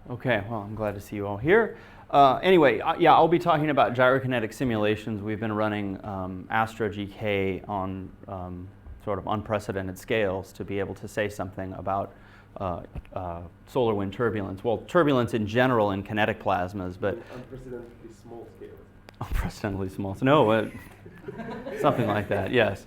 Okay, well, I'm glad to see you all here. Anyway, yeah, I'll be talking about gyrokinetic simulations. We've been running astro-GK on sort of unprecedented scales to be able to say something about solar wind turbulence. Well, turbulence in general in kinetic plasmas, but unprecedentedly small scales. Unprecedentedly small. No, something like that. Yes.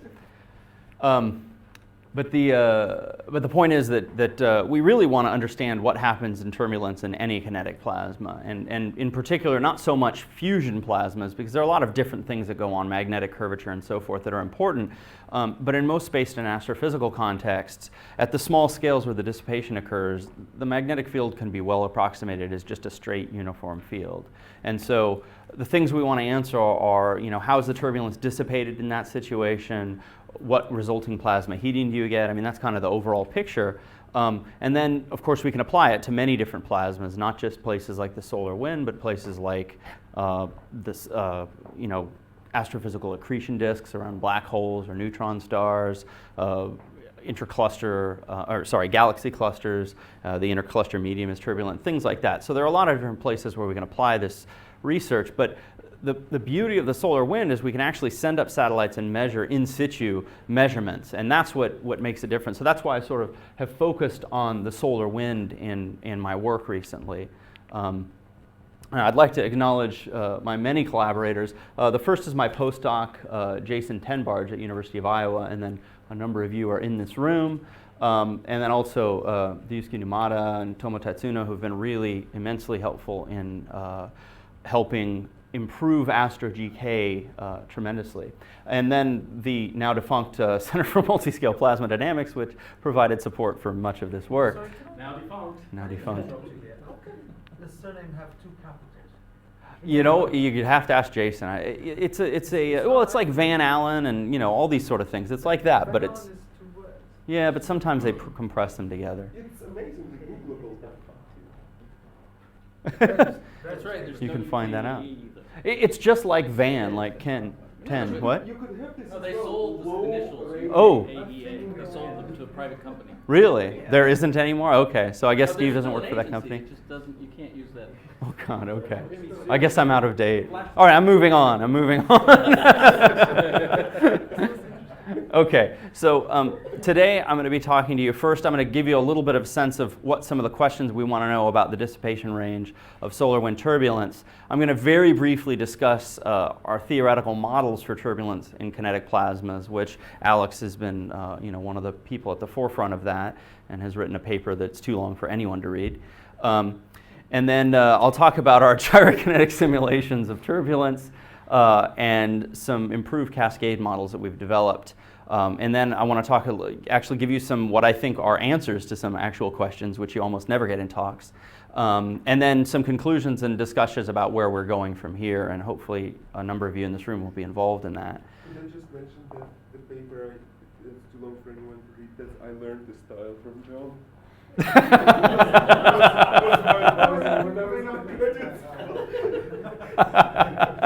But the point is that we really want to understand what happens in turbulence in any kinetic plasma, and in particular not so much fusion plasmas, because there are a lot of different things that go on, magnetic curvature and so forth, that are important. But in most space and astrophysical contexts, at the small scales where the dissipation occurs, the magnetic field can be well approximated as just a straight uniform field. And so the things we want to answer are, how is the turbulence dissipated in that situation? What resulting plasma heating do you get? I mean, that's kind of the overall picture. And then, of course, we can apply it to many different plasmas, not just places like the solar wind, but places like astrophysical accretion disks around black holes or neutron stars, galaxy clusters. The intercluster medium is turbulent, things like that. So there are a lot of different places where we can apply this research. But the beauty of the solar wind is we can actually send up satellites and measure in situ measurements, and that's what makes a difference. So that's why I sort of have focused on the solar wind in my work recently. I'd like to acknowledge my many collaborators. The first is my postdoc, Jason Tenbarge at University of Iowa, and then a number of you are in this room. And then also Ryusuke Numata and Tomo Tatsuno, who have been really immensely helpful in helping improve astro-GK tremendously. And then the now defunct Center for Multiscale Plasma Dynamics, which provided support for much of this work. Sorry, now defunct. Now defunct. How can the surname have two capitals? You'd have to ask Jason. It's like Van Allen and all these sort of things. It's like that, Van but Allen it's is two words. yeah. But sometimes they compress them together. It's amazing the Google that. That's right. There's You can find that out. either. It's just like Van, like Ken. Ten. What? You could have this. No, they sold the initials. Oh. AEA. They sold them to a private company. Really? There isn't anymore? Okay. So I guess No, Steve there's doesn't still work an for that agency. company. It just doesn't. You can't use that. Oh God. Okay. I guess I'm out of date. All right. I'm moving on. Okay, so today I'm going to be talking to you. First, I'm going to give you a little bit of sense of what some of the questions we want to know about the dissipation range of solar wind turbulence. I'm going to very briefly discuss our theoretical models for turbulence in kinetic plasmas, which Alex has been one of the people at the forefront of that and has written a paper that's too long for anyone to read. And then I'll talk about our gyrokinetic simulations of turbulence and some improved Cascade models that we've developed. And then I want to actually give you some what I think are answers to some actual questions, which you almost never get in talks. And then some conclusions and discussions about where we're going from here, and hopefully a number of you in this room will be involved in that. Could I just mention that the paper, it's too long for anyone to read, that I learned the style from John.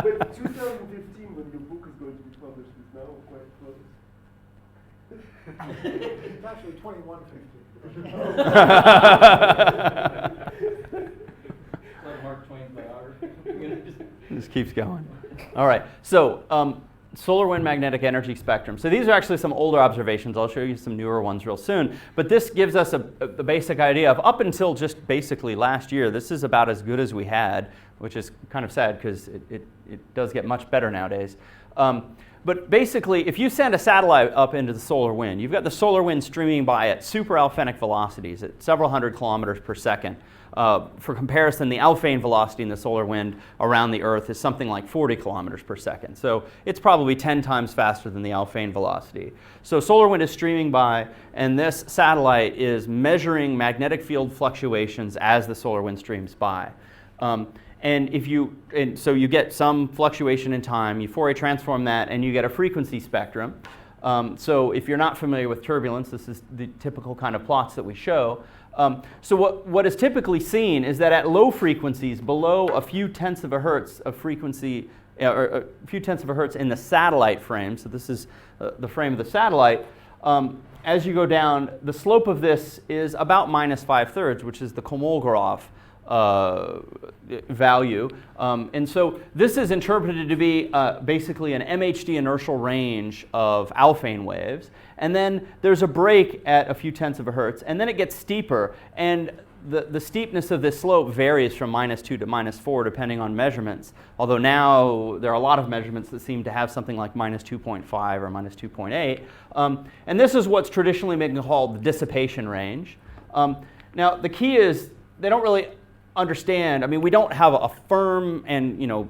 But 2015, when your book is going to be published, is now quite close. It's actually 2150. Like Mark Twain's biography. This keeps going. All right, so solar wind magnetic energy spectrum. So these are actually some older observations. I'll show you some newer ones real soon. But this gives us the basic idea of up until just basically last year, this is about as good as we had, which is kind of sad because it does get much better nowadays. But basically, if you send a satellite up into the solar wind, you've got the solar wind streaming by at super Alfvénic velocities at several hundred kilometers per second. For comparison, the Alfvén velocity in the solar wind around the Earth is something like 40 kilometers per second. So it's probably 10 times faster than the Alfvén velocity. So solar wind is streaming by, and this satellite is measuring magnetic field fluctuations as the solar wind streams by. So you get some fluctuation in time, you Fourier transform that, and you get a frequency spectrum. So if you're not familiar with turbulence, this is the typical kind of plots that we show. So what is typically seen is that at low frequencies, below a few tenths of a hertz of frequency, or a few tenths of a hertz in the satellite frame, so this is the frame of the satellite, as you go down, the slope of this is about -5/3, which is the Kolmogorov value. And so this is interpreted to be basically an MHD inertial range of alphane waves. And then there's a break at a few tenths of a hertz, and then it gets steeper. And the steepness of this slope varies from -2 to -4 depending on measurements. Although now there are a lot of measurements that seem to have something like -2.5 or -2.8. And this is what's traditionally been called the dissipation range. Now the key is they don't really understand. I mean, we don't have a firm and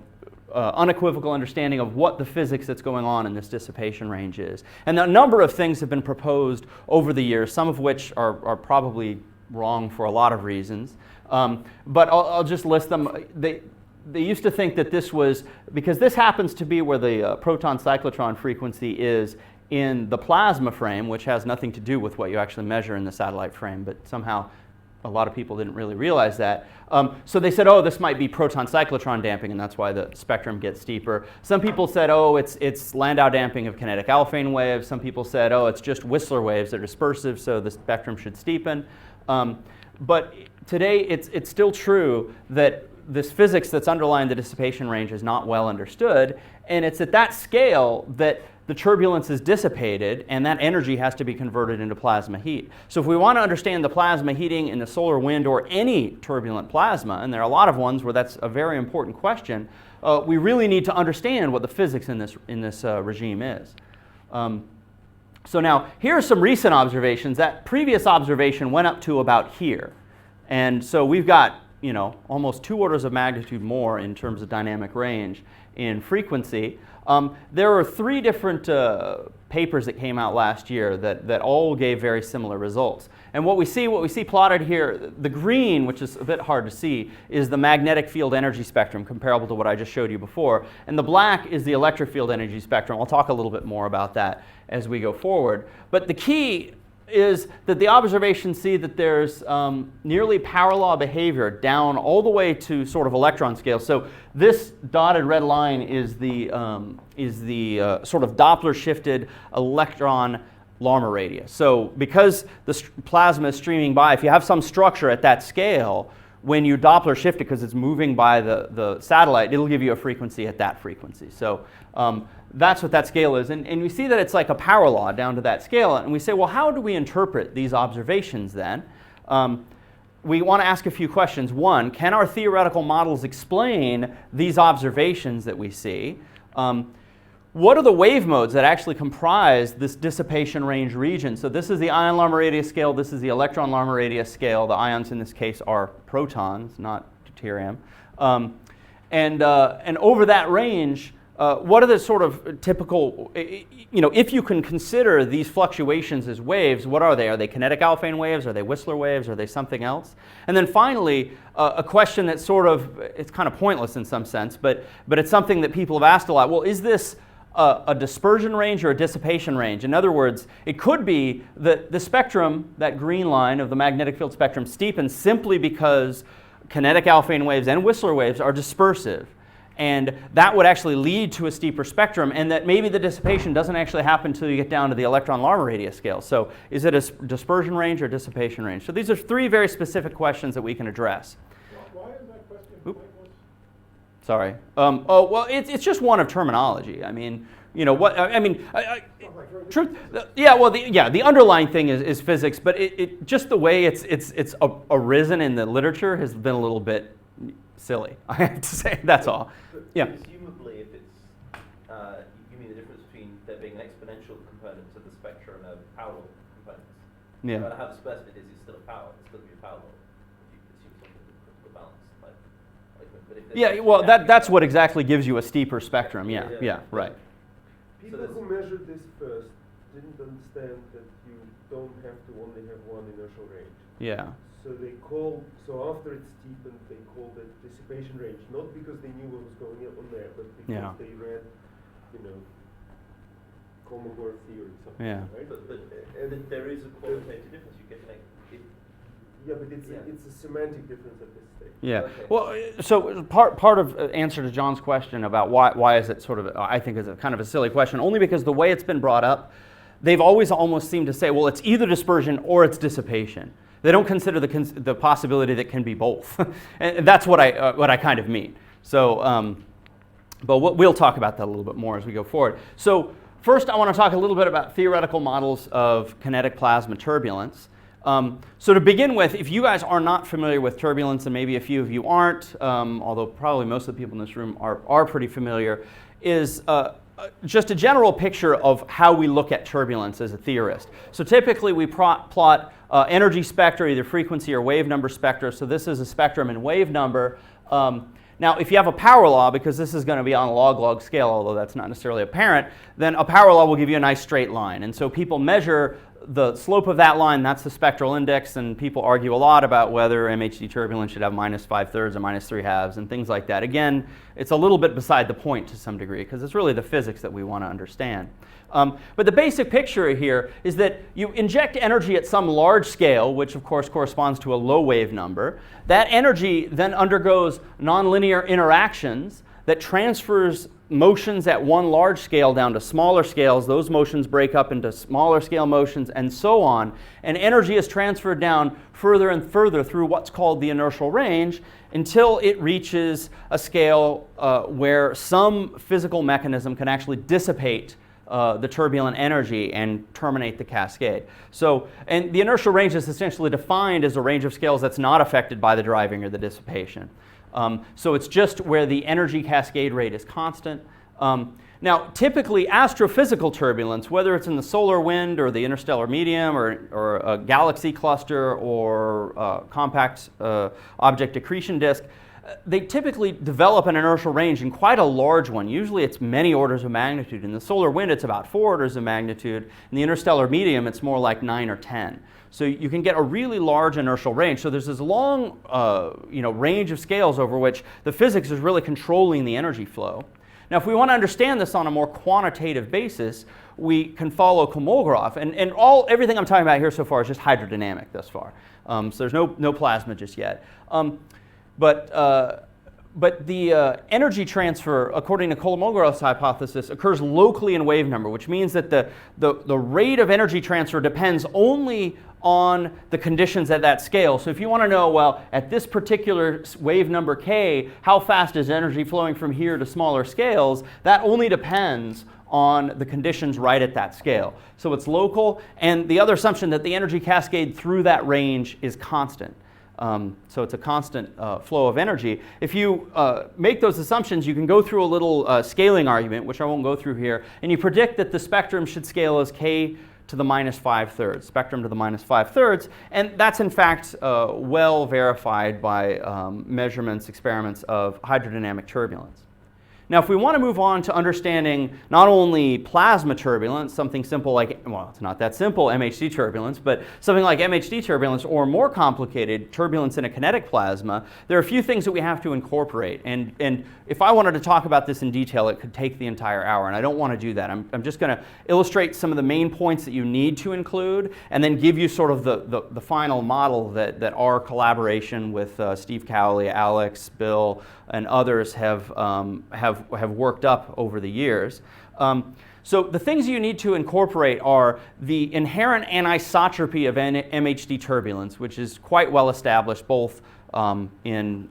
unequivocal understanding of what the physics that's going on in this dissipation range is. And a number of things have been proposed over the years, some of which are probably wrong for a lot of reasons. But I'll just list them. They used to think that this was, because this happens to be where the proton cyclotron frequency is in the plasma frame, which has nothing to do with what you actually measure in the satellite frame, but somehow a lot of people didn't really realize that. So they said, oh, this might be proton cyclotron damping, and that's why the spectrum gets steeper. Some people said, oh, it's Landau damping of kinetic alphane waves. Some people said, oh, it's just Whistler waves. They're dispersive, so the spectrum should steepen. But today, it's still true that this physics that's underlying the dissipation range is not well understood, and it's at that scale that the turbulence is dissipated, and that energy has to be converted into plasma heat. So if we want to understand the plasma heating in the solar wind or any turbulent plasma, and there are a lot of ones where that's a very important question, we really need to understand what the physics in this regime is. So now, here are some recent observations. That previous observation went up to about here. And so we've got, almost 2 orders of magnitude more in terms of dynamic range in frequency. There are 3 different papers that came out last year that all gave very similar results. And what we see plotted here, the green, which is a bit hard to see, is the magnetic field energy spectrum comparable to what I just showed you before. And the black is the electric field energy spectrum. I'll talk a little bit more about that as we go forward. But the key is that the observations see that there's nearly power law behavior down all the way to sort of electron scale. So this dotted red line is the sort of Doppler shifted electron Larmor radius. So because the plasma is streaming by, if you have some structure at that scale, when you Doppler shift it because it's moving by the satellite, it'll give you a frequency at that frequency. So that's what that scale is. And we see that it's like a power law down to that scale. And we say, well, how do we interpret these observations then? We want to ask a few questions. One, can our theoretical models explain these observations that we see? What are the wave modes that actually comprise this dissipation range region? So this is the ion Larmor radius scale. This is the electron Larmor radius scale. The ions in this case are protons, not deuterium. And over that range, what are the sort of typical, if you can consider these fluctuations as waves, what are they? Are they kinetic alphane waves? Are they Whistler waves? Are they something else? And then finally, a question that's sort of, it's kind of pointless in some sense, but it's something that people have asked a lot. Well, is this a dispersion range or a dissipation range? In other words, it could be that the spectrum, that green line of the magnetic field spectrum, steepens simply because kinetic alphane waves and Whistler waves are dispersive. And that would actually lead to a steeper spectrum, and that maybe the dissipation doesn't actually happen until you get down to the electron Larmor radius scale. So is it a dispersion range or dissipation range? So these are 3 very specific questions that we can address. Why is that question pointless? Sorry. It's just one of terminology. I mean, truth. Yeah. Well, the underlying thing is physics, but it just the way it's arisen in the literature has been a little bit silly, I have to say. That's all. Yeah. Presumably, if it's, you mean the difference between there being an exponential component to the spectrum and a power law component. Yeah. No matter how dispersed it is, it's still a power. It's still a power law. If you assume something balance. But if Yeah. Well, that's what exactly gives you a steeper spectrum. Yeah. Right. People who measured this first didn't understand that you don't have to only have one inertial range. Yeah. So after it's steepened, they called it dissipation range, not because they knew what was going on there, but because they read, Kolmogorov theory or something. Yeah. Right? But there is a qualitative difference. You get it's a semantic difference at this stage. Yeah. Okay. Well, so part of answer to John's question about why is it sort of, I think is a kind of a silly question, only because the way it's been brought up, they've always almost seemed to say, well, it's either dispersion or it's dissipation. They don't consider the possibility that can be both. And that's what I kind of mean. So, but we'll talk about that a little bit more as we go forward. So first I want to talk a little bit about theoretical models of kinetic plasma turbulence. So to begin with, if you guys are not familiar with turbulence, and maybe a few of you aren't, although probably most of the people in this room are pretty familiar, is just a general picture of how we look at turbulence as a theorist. So typically we plot energy spectra, either frequency or wave number spectra. So this is a spectrum in wave number. Now, if you have a power law, because this is going to be on a log-log scale, although that's not necessarily apparent, then a power law will give you a nice straight line. And so people measure the slope of that line, that's the spectral index, and people argue a lot about whether MHD turbulence should have -5/3 or -3/2 and things like that. Again, it's a little bit beside the point to some degree, because it's really the physics that we want to understand. But the basic picture here is that you inject energy at some large scale, which of course corresponds to a low wave number. That energy then undergoes nonlinear interactions that transfers motions at one large scale down to smaller scales. Those motions break up into smaller scale motions and so on. And energy is transferred down further and further through what's called the inertial range until it reaches a scale where some physical mechanism can actually dissipate the turbulent energy and terminate the cascade. So, and the inertial range is essentially defined as a range of scales that's not affected by the driving or the dissipation. So it's just where the energy cascade rate is constant. Now, typically astrophysical turbulence, whether it's in the solar wind or the interstellar medium or a galaxy cluster or compact object accretion disk, they typically develop an inertial range in quite a large one. Usually it's many orders of magnitude. In the solar wind, it's about 4 orders of magnitude. In the interstellar medium, it's more like 9 or 10. So you can get a really large inertial range. So there's this long range of scales over which the physics is really controlling the energy flow. Now, if we want to understand this on a more quantitative basis, we can follow Kolmogorov. And everything I'm talking about here so far is just hydrodynamic thus far. So there's no plasma just yet. But the energy transfer, according to Kolmogorov's hypothesis, occurs locally in wave number, which means that the rate of energy transfer depends only on the conditions at that scale. So if you want to know, well, at this particular wave number k, how fast is energy flowing from here to smaller scales, that only depends on the conditions right at that scale. So it's local, and the other assumption that the energy cascade through that range is constant. So it's a constant flow of energy. If you make those assumptions, you can go through a little scaling argument, which I won't go through here, and you predict that the spectrum should scale as k to the -5/3, spectrum to the -5/3, and that's in fact well verified by measurements, experiments of hydrodynamic turbulence. Now, if we want to move on to understanding not only plasma turbulence, something simple like, well, it's not that simple, MHD turbulence, but something like MHD turbulence or more complicated turbulence in a kinetic plasma, there are a few things that we have to incorporate. And if I wanted to talk about this in detail, it could take the entire hour, and I don't want to do that. I'm just going to illustrate some of the main points that you need to include, and then give you sort of the final model that our collaboration with Steve Cowley, Alex, Bill, and others have worked up over the years. So the things you need to incorporate are the inherent anisotropy of MHD turbulence, which is quite well established both in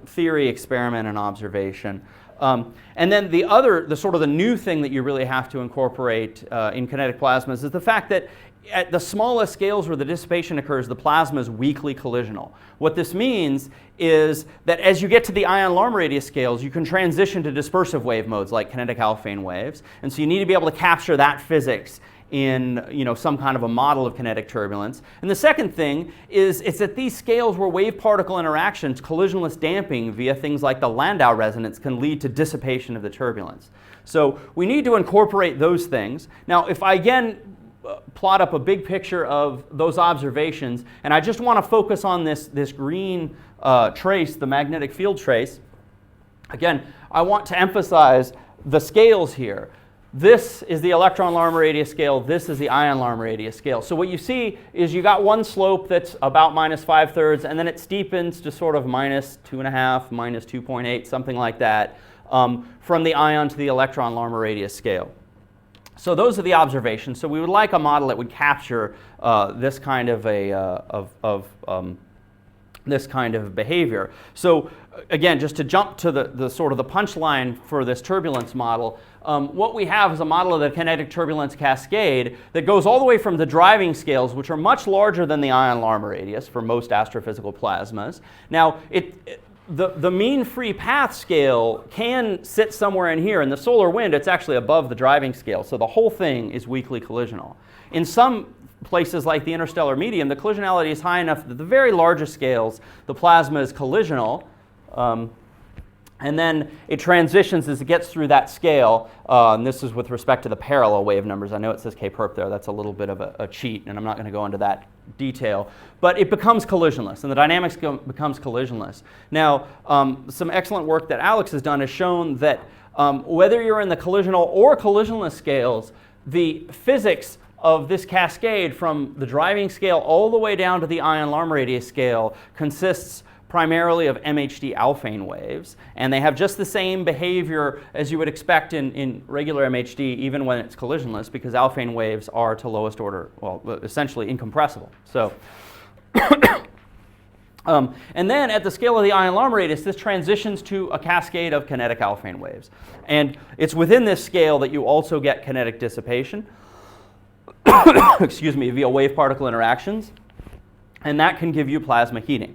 theory, experiment, and observation. And then the sort of the new thing that you really have to incorporate in kinetic plasmas is the fact that at the smallest scales where the dissipation occurs, the plasma is weakly collisional. What this means is that as you get to the ion alarm radius scales, you can transition to dispersive wave modes like kinetic Alfvén waves. And so you need to be able to capture that physics in some kind of a model of kinetic turbulence. And the second thing is it's at these scales where wave particle interactions, collisionless damping via things like the Landau resonance can lead to dissipation of the turbulence. So we need to incorporate those things. Now, if I again plot up a big picture of those observations, and I just want to focus on this green trace, the magnetic field trace. Again, I want to emphasize the scales here. This is the electron alarm radius scale, this is the ion alarm radius scale. So what you see is you got one slope that's about -5/3, and then it steepens to sort of -2.5, -2.8, something like that, from the ion to the electron alarm radius scale. So those are the observations. So we would like a model that would capture this kind of this kind of behavior. So again, just to jump to the sort of the punchline for this turbulence model, what we have is a model of the kinetic turbulence cascade that goes all the way from the driving scales, which are much larger than the ion Larmor radius for most astrophysical plasmas. Now, the mean free path scale can sit somewhere in here. In the solar wind, it's actually above the driving scale, so the whole thing is weakly collisional. In some places like the interstellar medium, the collisionality is high enough that the very largest scales, the plasma is collisional, and then it transitions as it gets through that scale, and this is with respect to the parallel wave numbers. I know it says K-perp there, that's a little bit of a cheat, and I'm not going to go into that detail, but it becomes collisionless, and the dynamics becomes collisionless. Now, some excellent work that Alex has done has shown that whether you're in the collisional or collisionless scales, the physics of this cascade from the driving scale all the way down to the ion Larmor radius scale consists primarily of MHD alphane waves, and they have just the same behavior as you would expect in regular MHD, even when it's collisionless, because alphane waves are to lowest order, well, essentially incompressible. So, and then at the scale of the ion Larmor radius, this transitions to a cascade of kinetic alphane waves. And it's within this scale that you also get kinetic dissipation, excuse me, via wave-particle interactions, and that can give you plasma heating.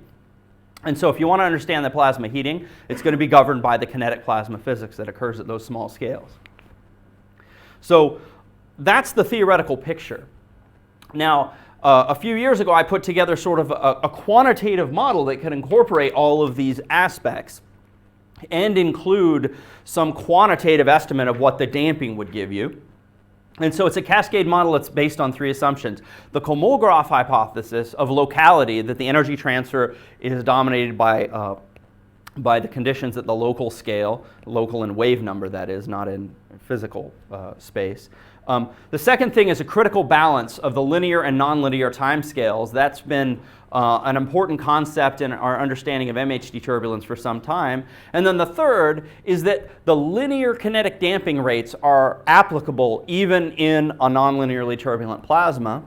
And so if you want to understand the plasma heating, it's going to be governed by the kinetic plasma physics that occurs at those small scales. So that's the theoretical picture. Now, a few years ago, I put together sort of a quantitative model that can incorporate all of these aspects and include some quantitative estimate of what the damping would give you. And so it's a cascade model that's based on three assumptions. The Kolmogorov hypothesis of locality, that the energy transfer is dominated by the conditions at the local scale, local in wave number that is, not in physical space. The second thing is a critical balance of the linear and nonlinear timescales. That's been an important concept in our understanding of MHD turbulence for some time. And then the third is that the linear kinetic damping rates are applicable even in a nonlinearly turbulent plasma.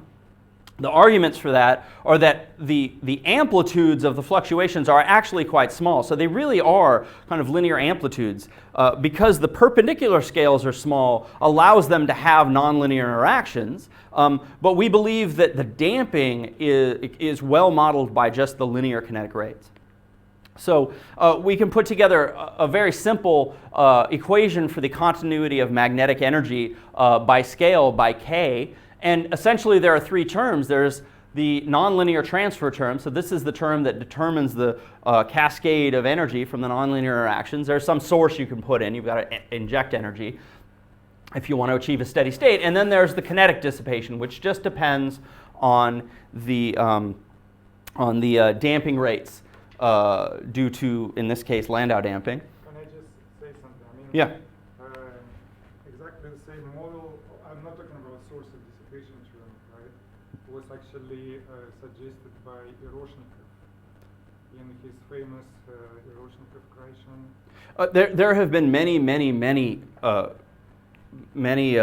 The arguments for that are that the amplitudes of the fluctuations are actually quite small. So they really are kind of linear amplitudes. Because the perpendicular scales are small, allows them to have nonlinear interactions. But we believe that the damping is well modeled by just the linear kinetic rates. So we can put together a very simple equation for the continuity of magnetic energy by scale by K. And essentially there are three terms. There's the nonlinear transfer term. So this is the term that determines the cascade of energy from the nonlinear interactions. There's some source you can put in. You've got to inject energy if you want to achieve a steady state. And then there's the kinetic dissipation, which just depends on the damping rates due to, in this case, Landau damping. Can I just say something? I mean, Yeah. Exactly the same model. I'm not talking about source of dissipation term, right? Was actually suggested by Gyrokinetic in his famous Gyrokinetic-Kreisman. There have been many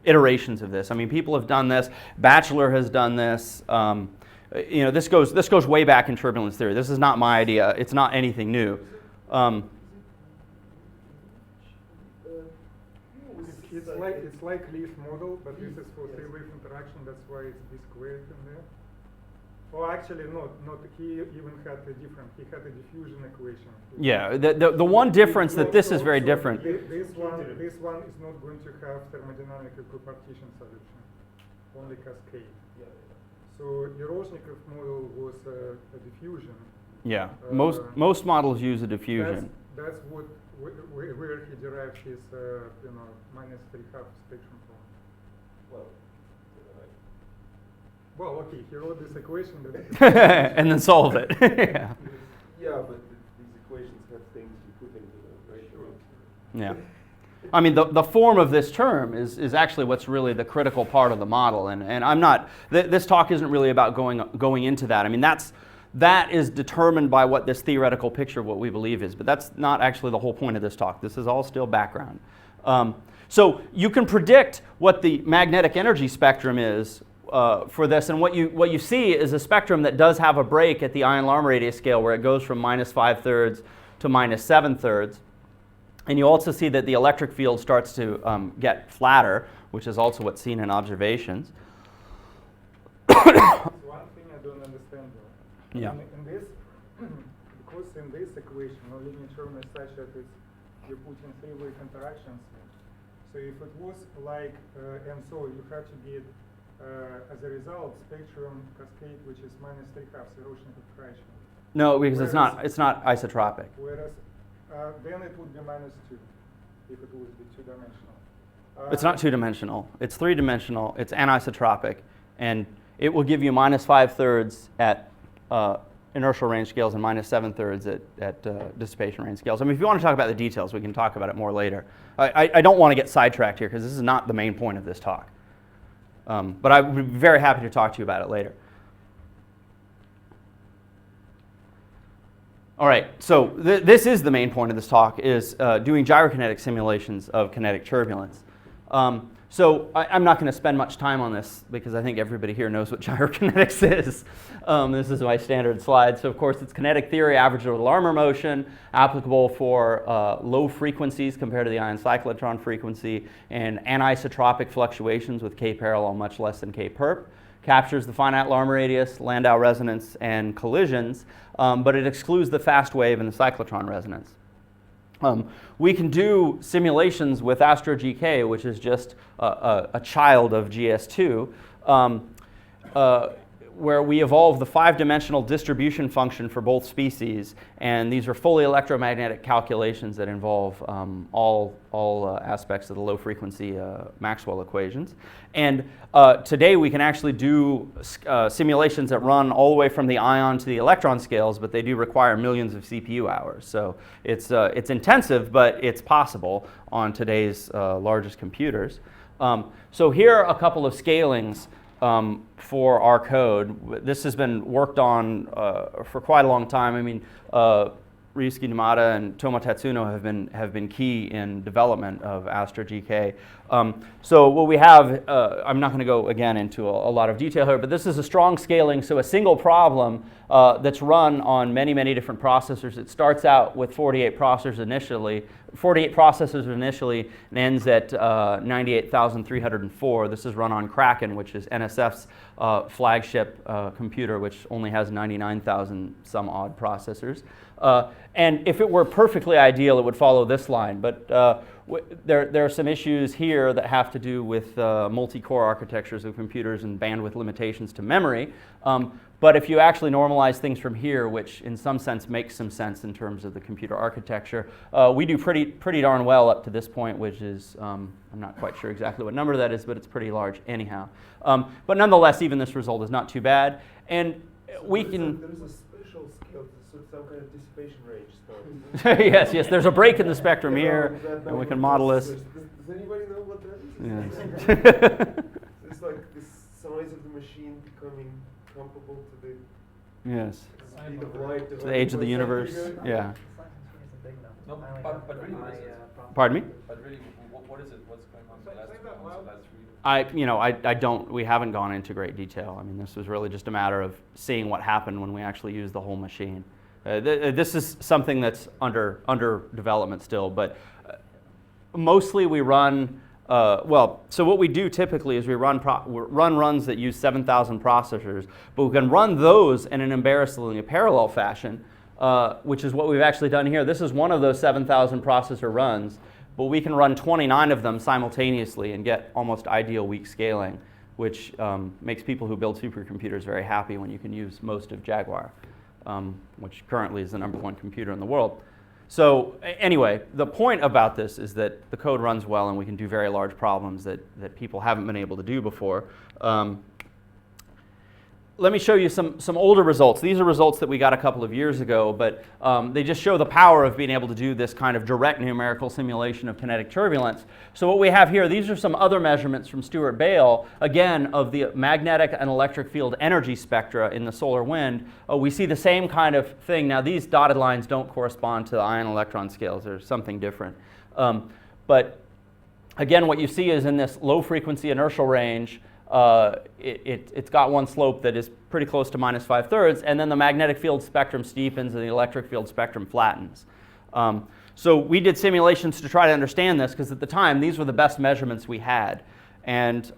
iterations of this. I mean, people have done this. Batchelor has done this. You know, this goes way back in turbulence theory. This is not my idea. It's not anything new. It's like Lee's model, but this is for three-wave interaction. That's why it's d squared in there. Oh, actually, not. He even had a different. He had a diffusion equation. Yeah, the one difference that this is very different. This one is not going to have thermodynamic equipartition solution, only cascade. So Gyrokinetic model was a diffusion. Yeah, most models use a diffusion. That's what where he derived his minus 3/2 spectrum from. Well, okay, he wrote this equation and then solved it. Yeah. Yeah, but these equations have things you put into the ratio. Yeah. I mean, the form of this term is actually what's really the critical part of the model, and I'm not. This talk isn't really about going into that. I mean, that is determined by what this theoretical picture of what we believe is, but that's not actually the whole point of this talk. This is all still background. So you can predict what the magnetic energy spectrum is for this, and what you see is a spectrum that does have a break at the ion-Larmor radius scale where it goes from -5/3 to -7/3. And you also see that the electric field starts to get flatter, which is also what's seen in observations. One thing I don't understand though. Yeah. In this, because in this equation, no linear term is such that you're putting three-wave interactions in. So if it was like, and so you have to get, as a result, spectrum cascade, which is -3/2 erosion of correction. No, because it's not isotropic. Whereas then it would be -2 if it would be two-dimensional. It's not two-dimensional. It's three-dimensional. It's anisotropic, and it will give you -5/3 at inertial range scales and -7/3 at dissipation range scales. I mean, if you want to talk about the details, we can talk about it more later. I don't want to get sidetracked here because this is not the main point of this talk. But I would be very happy to talk to you about it later. All right, so this is the main point of this talk, is doing gyrokinetic simulations of kinetic turbulence. So I'm not going to spend much time on this because I think everybody here knows what gyrokinetics is. This is my standard slide. So of course it's kinetic theory averaged over the Larmor motion, applicable for low frequencies compared to the ion cyclotron frequency, and anisotropic fluctuations with k parallel much less than k perp. Captures the finite Larmor radius, Landau resonance, and collisions, but it excludes the fast wave and the cyclotron resonance. We can do simulations with AstroGK, which is just a child of GS2, where we evolve the 5-dimensional distribution function for both species, and these are fully electromagnetic calculations that involve all aspects of the low-frequency Maxwell equations. And today we can actually do simulations that run all the way from the ion to the electron scales, but they do require millions of CPU hours. So it's intensive, but it's possible on today's largest computers. So here are a couple of scalings for our code. This has been worked on for quite a long time. I mean, Ryusuke Numata and Tomo Tatsuno have been key in development of AstroGK. So what we have, I'm not going to go again into a lot of detail here, but this is a strong scaling, so a single problem that's run on many, many different processors. It starts out with 48 processors initially, and ends at 98,304. This is run on Kraken, which is NSF's flagship computer, which only has 99,000 some odd processors. And if it were perfectly ideal, it would follow this line. But there are some issues here that have to do with multi-core architectures of computers and bandwidth limitations to memory. But if you actually normalize things from here, which in some sense makes some sense in terms of the computer architecture, we do pretty darn well up to this point, which is, I'm not quite sure exactly what number that is, but it's pretty large anyhow. But nonetheless, even this result is not too bad. And we can... There is a special scale, so some kind of dissipation range stuff. Yes, there's a break in the spectrum here, and we can model this. Does anybody know what that is? Yes. It's like the size of the machine becoming comparable to the Yes. speed of light. To the age of the universe. Yeah. No, but really, what is it? Pardon me? But really, what is it? What's going on in the last 3? We haven't gone into great detail. I mean, this was really just a matter of seeing what happened when we actually used the whole machine. This is something that's under development still, but mostly we run, so what we do typically is we run runs that use 7,000 processors, but we can run those in an embarrassingly parallel fashion, which is what we've actually done here. This is one of those 7,000 processor runs, but we can run 29 of them simultaneously and get almost ideal weak scaling, which makes people who build supercomputers very happy when you can use most of Jaguar, which currently is the #1 computer in the world. So anyway, the point about this is that the code runs well and we can do very large problems that people haven't been able to do before. Let me show you some older results. These are results that we got a couple of years ago, but they just show the power of being able to do this kind of direct numerical simulation of kinetic turbulence. So what we have here, these are some other measurements from Stuart Bale, again, of the magnetic and electric field energy spectra in the solar wind. We see the same kind of thing. Now, these dotted lines don't correspond to the ion-electron scales. There's something different. But again, what you see is in this low frequency inertial range, it's got one slope that is pretty close to minus 5/3, and then the magnetic field spectrum steepens and the electric field spectrum flattens. So we did simulations to try to understand this, because at the time these were the best measurements we had. And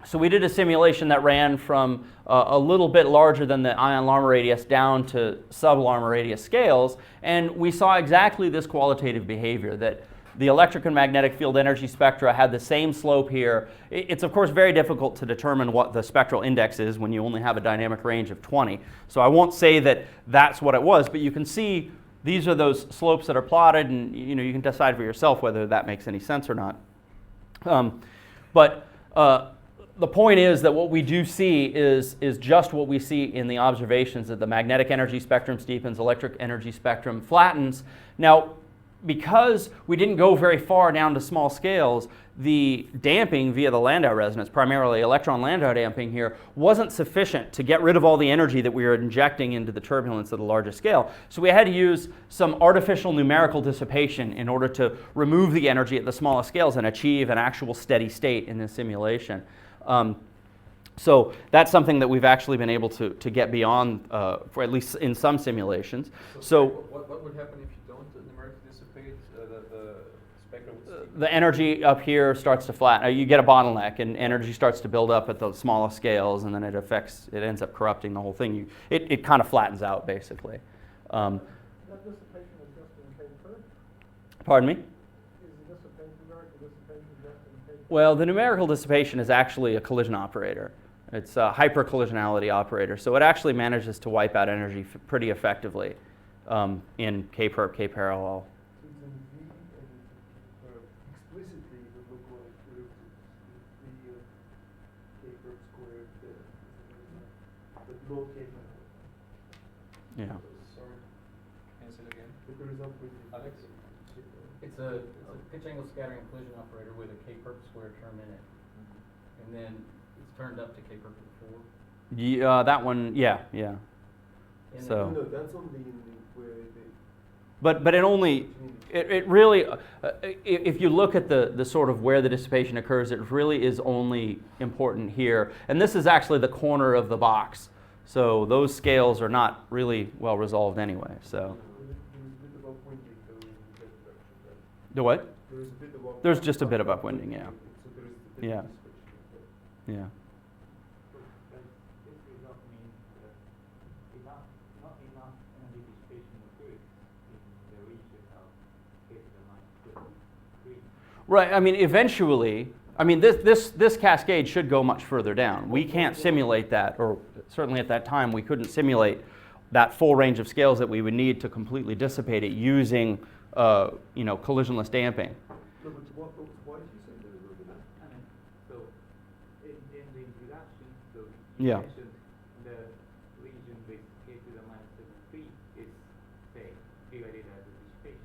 so we did a simulation that ran from a little bit larger than the ion Larmor radius down to sub-Larmor radius scales, and we saw exactly this qualitative behavior, that the electric and magnetic field energy spectra had the same slope here. It's of course very difficult to determine what the spectral index is when you only have a dynamic range of 20. So I won't say that that's what it was, but you can see these are those slopes that are plotted, and you can decide for yourself whether that makes any sense or not. But the point is that what we do see is just what we see in the observations, that the magnetic energy spectrum steepens, electric energy spectrum flattens. Now, because we didn't go very far down to small scales, the damping via the Landau resonance, primarily electron Landau damping here, wasn't sufficient to get rid of all the energy that we were injecting into the turbulence at a larger scale. So we had to use some artificial numerical dissipation in order to remove the energy at the smallest scales and achieve an actual steady state in this simulation. So that's something that we've actually been able to get beyond, for at least in some simulations. So what would happen if you don't numerically dissipate the spectrum? The energy up here starts to flatten. You get a bottleneck, and energy starts to build up at the smallest scales, and then it ends up corrupting the whole thing. It kind of flattens out, basically. That dissipation is just in K-curve? Pardon me? Is the numerical dissipation just in K-curve? Well, the numerical dissipation is actually a collision operator. It's a hypercollisionality operator, so it actually manages to wipe out energy pretty effectively in K-perp, K-parallel. So it's in V, and explicitly it would look like the K-perp squared, but no K-parallel. Yeah. Sorry, can you say it again? But there is upward. Alex? It's a pitch angle scattering collision operator with a K-perp square term in it. And then it's turned up to K-perp to the 4. Yeah, that one, yeah. And So. No, that's only in the, where they. But it only, it really, if you look at the sort of where the dissipation occurs, it really is only important here. And this is actually the corner of the box. So those scales are not really well resolved anyway. So. There is a bit of upwinding though in that direction, right? The what? There is a bit of upwinding. There's just a bit of upwinding, yeah. So there is a bit Yeah. of dispersion. Yeah. This does not mean that not enough energy dissipation occurs in the region of K⁻². Right. I mean, eventually, I mean, this cascade should go much further down. We can't simulate that, or certainly at that time we couldn't simulate that full range of scales that we would need to completely dissipate it using, collisionless damping. No, but why did you say there is no enough? I mean, so in the introduction, so Yeah. you mentioned the region with K⁻⁷ is, say, regarded as a dissipation.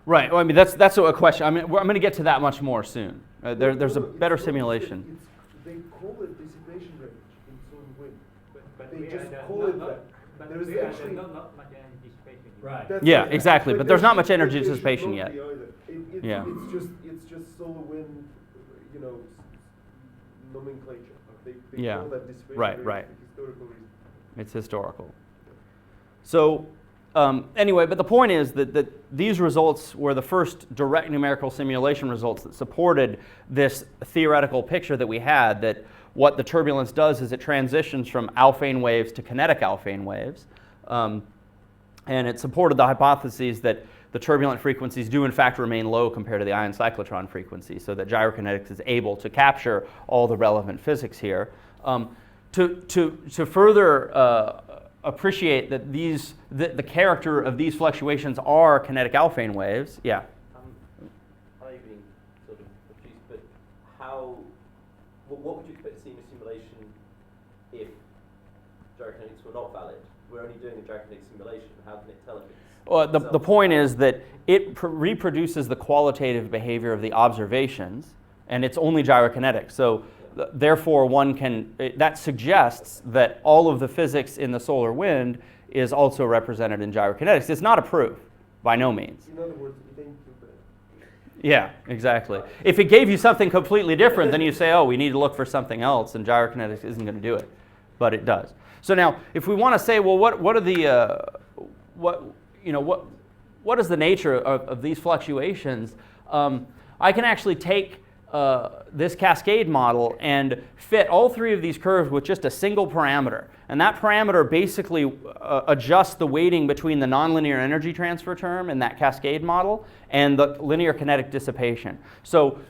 Right. Well, I mean, that's a question. I mean, I'm going to get to that much more soon. There's a No, better it's not- simulation. They call it dissipation range in solar wind. But They we just are call not- it not- that. But There is we are actually- not much energy dissipation. Right. That's Yeah, right. exactly, but there's there not much should- energy there should dissipation not yet. be either. Yeah. It's just solar wind, nomenclature. They Yeah. call that dissipation Right, range right. for historical reasons. It's historical. So anyway, but the point is that these results were the first direct numerical simulation results that supported this theoretical picture that we had, that what the turbulence does is it transitions from Alfvén waves to kinetic Alfvén waves. And it supported the hypotheses that the turbulent frequencies do in fact remain low compared to the ion cyclotron frequency, so that gyrokinetics is able to capture all the relevant physics here. To further appreciate that the character of these fluctuations are kinetic Alfvén waves, yeah. I know you're being sort of obtuse, but what would you expect to see in a simulation if gyrokinetics were not valid? We're only doing a gyrokinetic simulation. How can it tell if it's... Well, the point is that it reproduces the qualitative behavior of the observations, and it's only gyrokinetic. So therefore, that suggests that all of the physics in the solar wind is also represented in gyrokinetics. It's not a proof, by no means. In other words, it ain't too bad. Yeah, exactly. If it gave you something completely different, then you say, oh, we need to look for something else, and gyrokinetics isn't going to do it, but it does. So now, if we want to say, well, what are the what is the nature of these fluctuations? I can actually take this Cascade model and fit all three of these curves with just a single parameter. And that parameter basically adjusts the weighting between the nonlinear energy transfer term in that Cascade model and the linear kinetic dissipation. So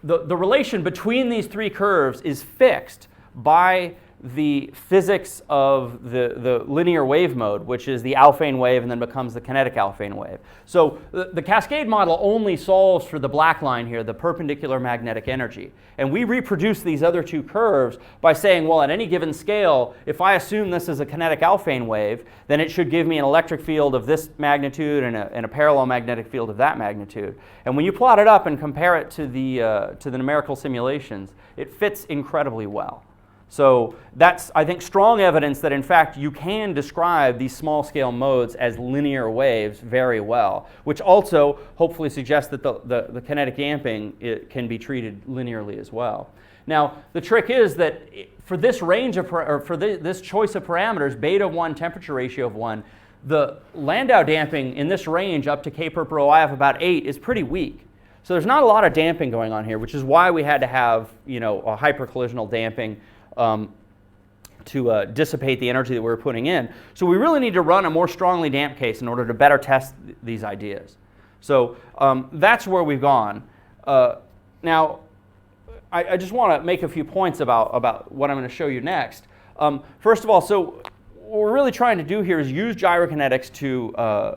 the relation between these three curves is fixed by the physics of the linear wave mode, which is the Alfvén wave and then becomes the kinetic Alfvén wave. So the Cascade model only solves for the black line here, the perpendicular magnetic energy. And we reproduce these other two curves by saying, well, at any given scale, if I assume this is a kinetic Alfvén wave, then it should give me an electric field of this magnitude and a parallel magnetic field of that magnitude. And when you plot it up and compare it to the numerical simulations, it fits incredibly well. So that's, I think, strong evidence that, in fact, you can describe these small-scale modes as linear waves very well, which also hopefully suggests that the kinetic damping can be treated linearly as well. Now, the trick is that for this range of, or for this choice of parameters, beta of 1, temperature ratio of 1, the Landau damping in this range up to K perp rho I of about 8 is pretty weak. So there's not a lot of damping going on here, which is why we had to have, a hypercollisional damping to dissipate the energy that we're putting in. So we really need to run a more strongly damped case in order to better test these ideas. So that's where we've gone. Now, I just want to make a few points about what I'm going to show you next. First of all, so what we're really trying to do here is use gyrokinetics to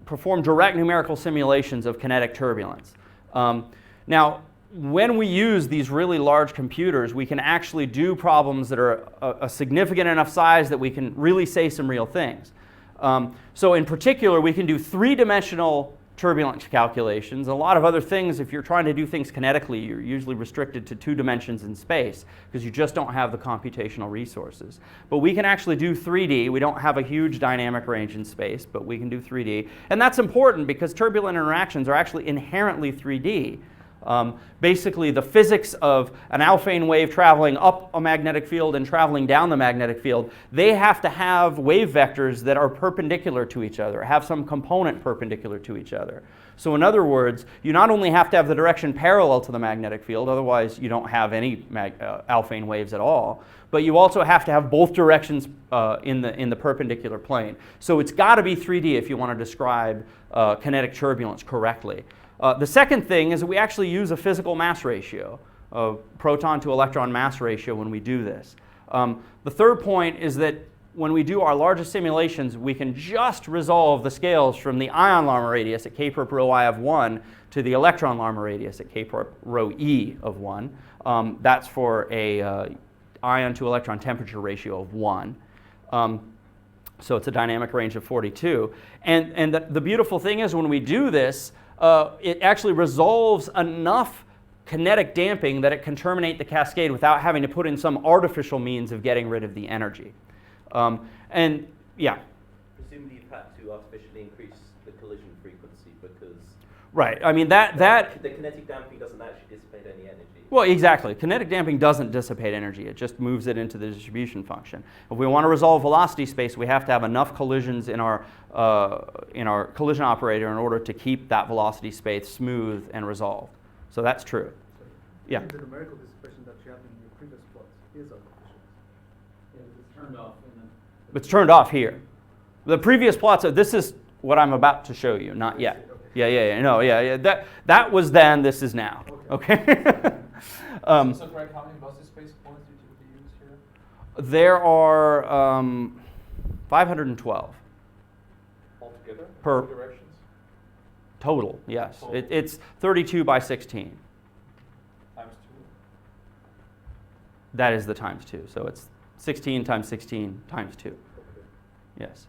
perform direct numerical simulations of kinetic turbulence. Now, when we use these really large computers, we can actually do problems that are a significant enough size that we can really say some real things. So in particular, we can do three-dimensional turbulence calculations. A lot of other things, if you're trying to do things kinetically, you're usually restricted to 2 dimensions in space because you just don't have the computational resources. But we can actually do 3D. We don't have a huge dynamic range in space, but we can do 3D. And that's important because turbulent interactions are actually inherently 3D. Basically, the physics of an Alfvén wave traveling up a magnetic field and traveling down the magnetic field, they have to have wave vectors that are perpendicular to each other, have some component perpendicular to each other. So in other words, you not only have to have the direction parallel to the magnetic field, otherwise you don't have any Alfvén waves at all, but you also have to have both directions in the perpendicular plane. So it's got to be 3D if you want to describe kinetic turbulence correctly. The second thing is that we actually use a physical mass ratio, a proton to electron mass ratio when we do this. The third point is that when we do our largest simulations, we can just resolve the scales from the ion Larmor radius at K perp rho I of 1 to the electron Larmor radius at K perp rho E of 1. That's for a ion to electron temperature ratio of 1. So it's a dynamic range of 42. And the beautiful thing is when we do this, it actually resolves enough kinetic damping that it can terminate the cascade without having to put in some artificial means of getting rid of the energy. And yeah. Presumably you've had to artificially increase the collision frequency because... Right, I mean that... The kinetic damping doesn't actually dissipate any energy. Well, exactly. Kinetic damping doesn't dissipate energy. It just moves it into the distribution function. If we want to resolve velocity space, we have to have enough collisions in our collision operator in order to keep that velocity space smooth and resolved. So that's true. Yeah? The numerical dissipation that you had in your previous plots is artificial. Yeah, it's turned off. It's turned off here. The previous plots, this is what I'm about to show you, not yet. Okay. Yeah. That was then, this is now. Okay? So Greg, how many velocity space points do you typically use here? There are 512 Altogether? Per- Two directions? total, yes. Total. It's 32 by 16. Times 2? That is the times 2. So it's 16 times 16 times 2. Okay. Yes.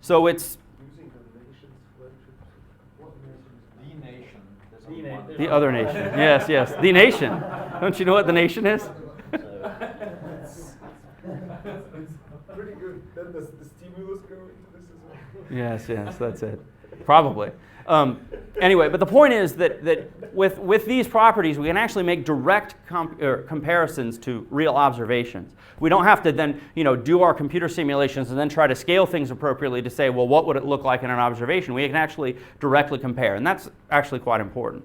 So it's Using the nation's flagship. What nation? The nation. There's only one. the other nation. Yes. The nation. Don't you know what the nation is? Pretty good. Then does the stimulus go into this as well? Yes, that's it. Probably. Anyway, but the point is that with these properties, we can actually make direct comparisons to real observations. We don't have to then do our computer simulations and then try to scale things appropriately to say, well, what would it look like in an observation? We can actually directly compare, and that's actually quite important.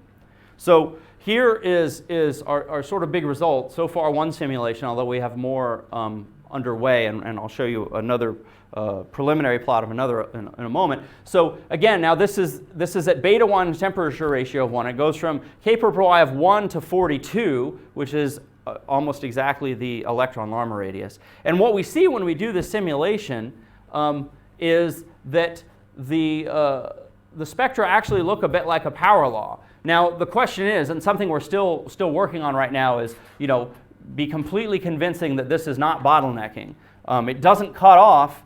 So here is our sort of big result. So far, one simulation, although we have more underway, and I'll show you another preliminary plot of another in a moment. So again, now this is at beta 1 temperature ratio of 1. It goes from K/y of 1 to 42, which is almost exactly the electron Larmor radius. And what we see when we do this simulation is that the spectra actually look a bit like a power law. Now the question is, and something we're still working on right now, is be completely convincing that this is not bottlenecking. It doesn't cut off,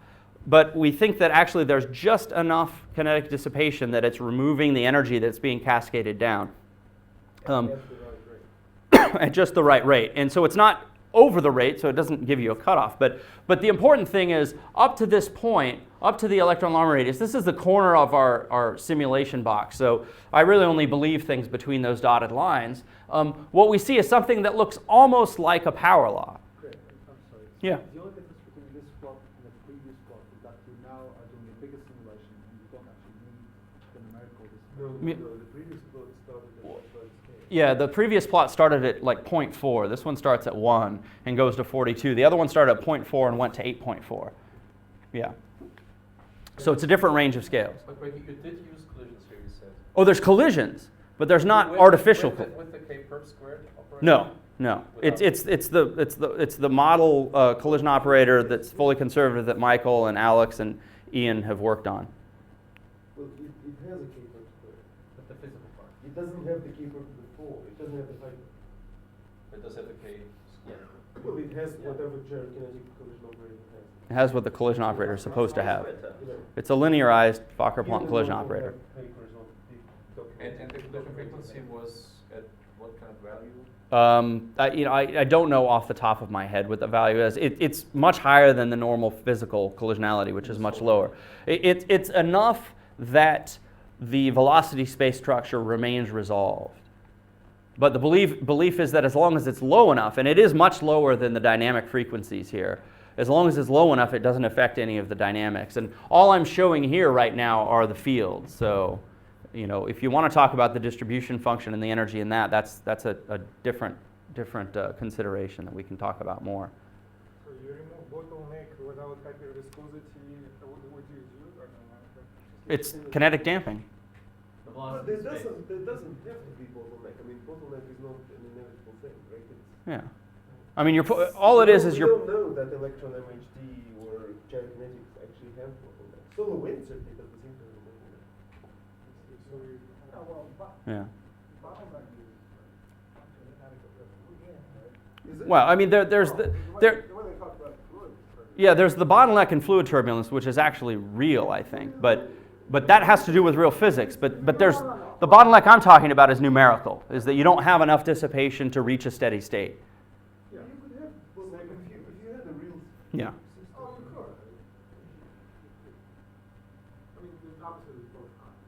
but we think that actually there's just enough kinetic dissipation that it's removing the energy that's being cascaded down at just the right rate. And so it's not over the rate, so it doesn't give you a cutoff. But the important thing is, up to this point, up to the electron Larmor radius, this is the corner of our simulation box. So I really only believe things between those dotted lines. What we see is something that looks almost like a power law. Great, I'm sorry. Yeah. The only difference between this plot and the previous plot is that you now are doing a bigger simulation and you don't actually need the numerical dissipation. Yeah. No, the previous plot started at one scale. Yeah, the previous plot started at like 0.4. This one starts at 1 and goes to 42. The other one started at 0.4 and went to 8.4. Yeah. So it's a different range of scales. But you did use collisions here, you said. Oh, there's collisions, but there's not With- artificial. With the K/squared operator? No. It's the model collision operator that's fully conservative that Michael and Alex and Ian have worked on. Well, it has a K-curve square. But the physical part. It doesn't have the K-curve before. It doesn't have the height. It does have the K squared. Well, it has whatever gyrokinetic collision operator has. It has what the collision operator is supposed to have. You know, It's a linearized Fokker-Plonk even collision though we operator. have papers on the document- And the collision frequency was at what kind of value? I don't know off the top of my head what the value is. It's much higher than the normal physical collisionality, which is much lower. It's enough that the velocity space structure remains resolved. But the belief is that as long as it's low enough, and it is much lower than the dynamic frequencies here, as long as it's low enough, it doesn't affect any of the dynamics. And all I'm showing here right now are the fields. So, if you want to talk about the distribution function and the energy in that, that's a different consideration that we can talk about more. So you remove bottleneck without hyperviscosity, what do you do? It's kinetic damping. The But velocity there space. doesn't have to be bottleneck. I mean, bottleneck is not an inevitable thing, right? Yeah. I mean, all it is We you're. don't know that electron MHD or gyrokinetics actually have bottleneck. Solar wind certainly doesn't seem to have a bottleneck. Yeah. Is it? Well, I mean, there's the bottleneck in fluid turbulence, which is actually real, I think, but that has to do with real physics. But there's the bottleneck I'm talking about is numerical, is that you don't have enough dissipation to reach a steady state. Yeah, you could have bottleneck if you had a real Yeah. system. Oh, you could. I mean, obviously there's both kinds.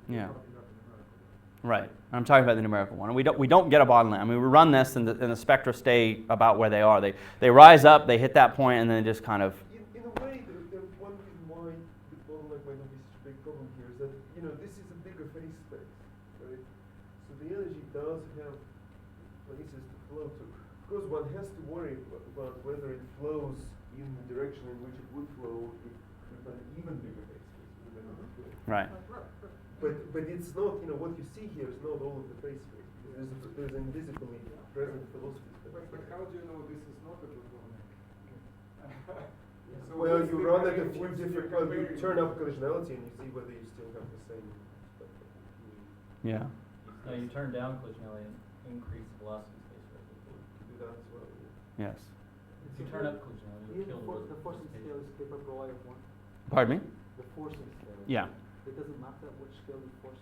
Yeah. Talking about the numerical. Right. I'm talking about the numerical one. And we don't get a bottleneck. I mean, we run this and the spectra stay about where they are. They rise up, they hit that point, and then just kind of. In a way, the one reason why the bottleneck might not be such a big problem here is that, this is a bigger phase space, right? So the energy does have places to flow to. Of course, one has to worry about whether it flows in the direction in which it would flow with an even bigger phase space. With another fluid. Right. But it's not, what you see here is not all of the phase space. Because there's invisibly present velocity space. But how do you know this is not a bottleneck? So Well, what's you the run at a value- few what's the different, you comparing? turn up collisionality and you see whether you still have the same spectrum. Yeah. No, you turn down collisionality and increase the velocity space relative You do that as well. Yes. If you turn up collisionality, you kill The forcing scale is K/y of 1. Pardon me? The forcing scale. Yeah. It doesn't matter which scale you force.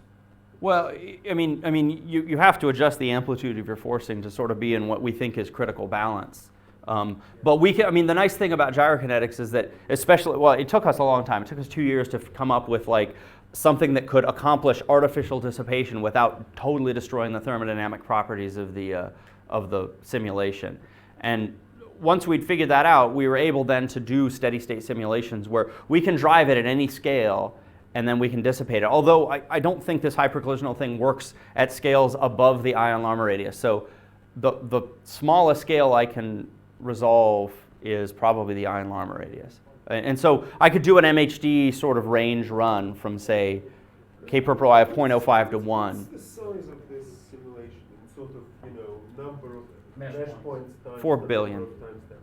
Well, I mean, you have to adjust the amplitude of your forcing to sort of be in what we think is critical balance. But we can, I mean, the nice thing about gyrokinetics is that, especially, well, it took us a long time. It took us 2 years to come up with like something that could accomplish artificial dissipation without totally destroying the thermodynamic properties of the simulation. And once we'd figured that out, we were able then to do steady state simulations where we can drive it at any scale and then we can dissipate it. Although I don't think this hypercollisional thing works at scales above the ion-Larmor radius. So the smallest scale I can resolve is probably the ion-Larmor radius. And so I could do an MHD sort of range run from, say, K-perp-ρ of 0.05 to 1. What's the size of this simulation in sort of, number of mesh points times 4 the billion. number of time steps?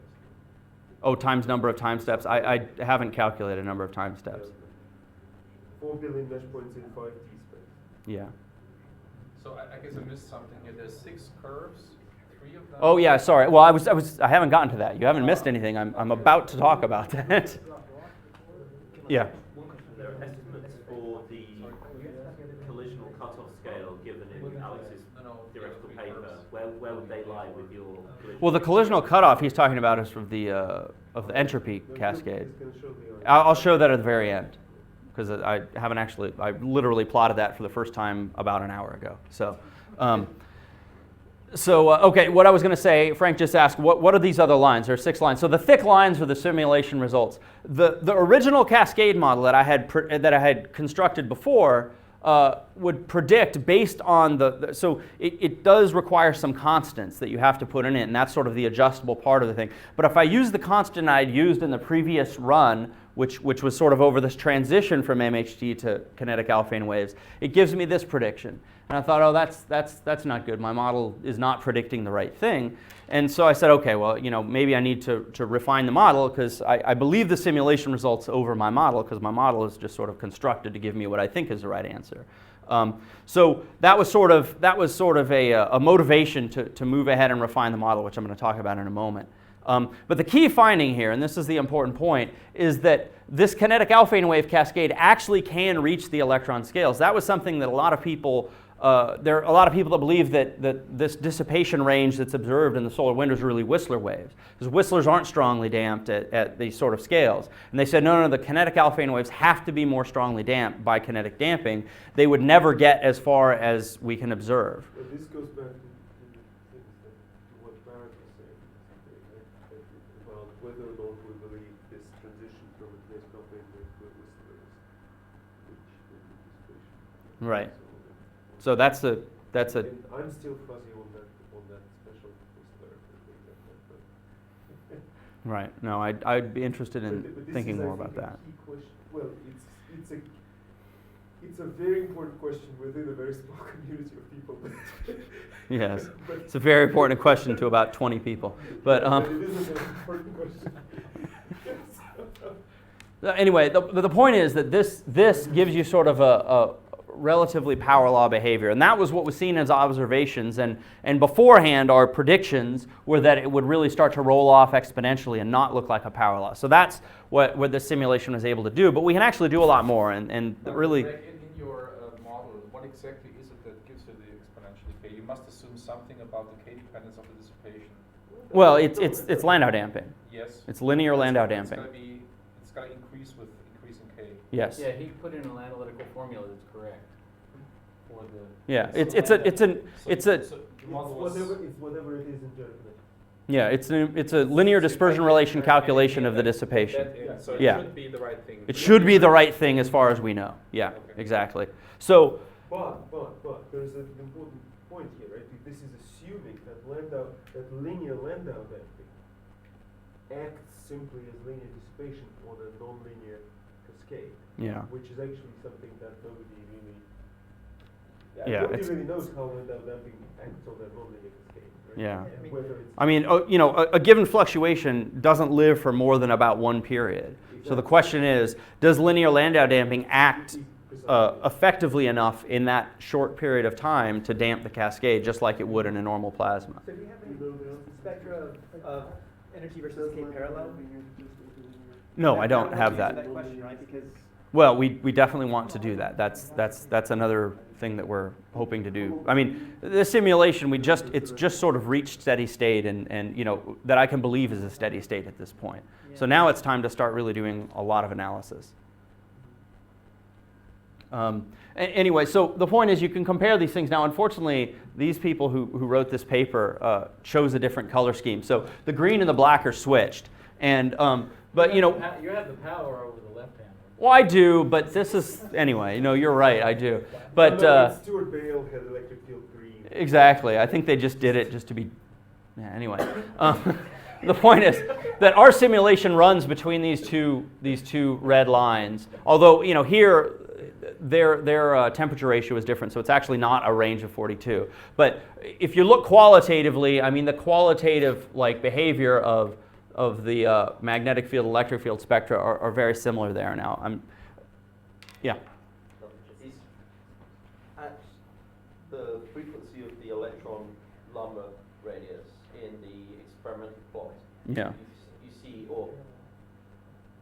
Oh, times number of time steps. I haven't calculated number of time steps. 4 billion mesh points in 5D space. Yeah. So I guess I missed something here. There's 6 curves, 3 of them. Oh yeah, sorry. Well, I haven't gotten to that. You haven't missed anything. I'm about to talk about that. Yeah. There are estimates for the collisional cutoff scale given in Alex's theoretical paper. Where would they lie with your collision? Well, the collisional cutoff he's talking about is of the entropy cascade. I'll show that at the very end, because I haven't actually. I literally plotted that for the first time about an hour ago. So. Okay, what I was going to say, Frank just asked, what are these other lines? There are 6 lines. So the thick lines are the simulation results. The original Cascade model that I had constructed before would predict based on so it does require some constants that you have to put in it, and that's sort of the adjustable part of the thing. But if I use the constant I'd used in the previous run, which was sort of over this transition from MHD to kinetic Alfvén waves, it gives me this prediction. And I thought, oh, that's not good. My model is not predicting the right thing. And so I said, okay, well, maybe I need to refine the model, because I believe the simulation results over my model, because my model is just sort of constructed to give me what I think is the right answer. So that was sort of a motivation to move ahead and refine the model, which I'm going to talk about in a moment. But the key finding here, and this is the important point, is that this kinetic Alfvén wave cascade actually can reach the electron scales. That was something that a lot of people, there are a lot of people that believe that this dissipation range that's observed in the solar wind is really Whistler waves, because Whistlers aren't strongly damped at these sort of scales. And they said, no, the kinetic Alfvén waves have to be more strongly damped by kinetic damping. They would never get as far as we can observe. But this goes back to what Barrett was saying, about whether or not we believe this transition from a kinetic Alfvén wave to a Whistler is dissipation. Right. So that's a. I'm still fuzzy on that special Whistler. Right. No, I'd be interested in But thinking this is, more I about think, that. a key question. Well, it's a very important question within a very small community of people. Yes, But it's a very important question to about 20 people. But it is a very important question. anyway, the point is that this gives you sort of a relatively power law behavior, and that was what was seen as observations, and beforehand our predictions were that it would really start to roll off exponentially and not look like a power law. So that's what the simulation was able to do, but we can actually do a lot more, and really. In your model, what exactly is it that gives you the exponential decay? You must assume something about the K dependence of the dissipation. Well, it's Landau damping. Yes. It's linear Landau damping. It's going to increase with increasing K. Yes. Yeah, he put in an analytical formula that's correct for the. Yeah. It's whatever it is in Gyrokinetic. Yeah, it's a linear dispersion relation calculation of the dissipation. So Yeah. it should be the right thing. It should be the right thing as far as we know. Yeah, Okay. exactly. So, But there's an important point here, right? This is assuming that linear Landau damping acts simply as linear dissipation on a non-linear cascade, yeah. which is actually something that nobody really. Yeah, Nobody it's- really knows how Landau damping acts on that non-linear cascade. Right? Yeah. Whether it's I mean, a given fluctuation doesn't live for more than about one period. So the question is, does linear Landau damping act effectively enough in that short period of time to damp the cascade, just like it would in a normal plasma? So do you have any spectra of energy versus K parallel? No, I don't have That that. question, right? Because Well, we definitely want to do that. That's another thing that we're hoping to do. I mean, the simulation, it's just sort of reached steady state, and you know, that I can believe is a steady state at this point. So now it's time to start really doing a lot of analysis. Anyway, so the point is you can compare these things. Now, unfortunately, these people who wrote this paper chose a different color scheme. So the green and the black are switched. And, but you know... You have the power over the left hand. Well, I do, but this is... Anyway, you know, you're right, I do. But... Stuart Bale had electric field green. Exactly. I think they just did it just to be... Yeah, anyway. The point is that our simulation runs between these two red lines. Although, you know, here... Their temperature ratio is different, so it's actually not a range of 42. But if you look qualitatively, I mean, the qualitative behavior of the magnetic field, electric field spectra are very similar there. Now, yeah. Is at the frequency of the electron lambda radius in the experimental plot, Yeah. you see, or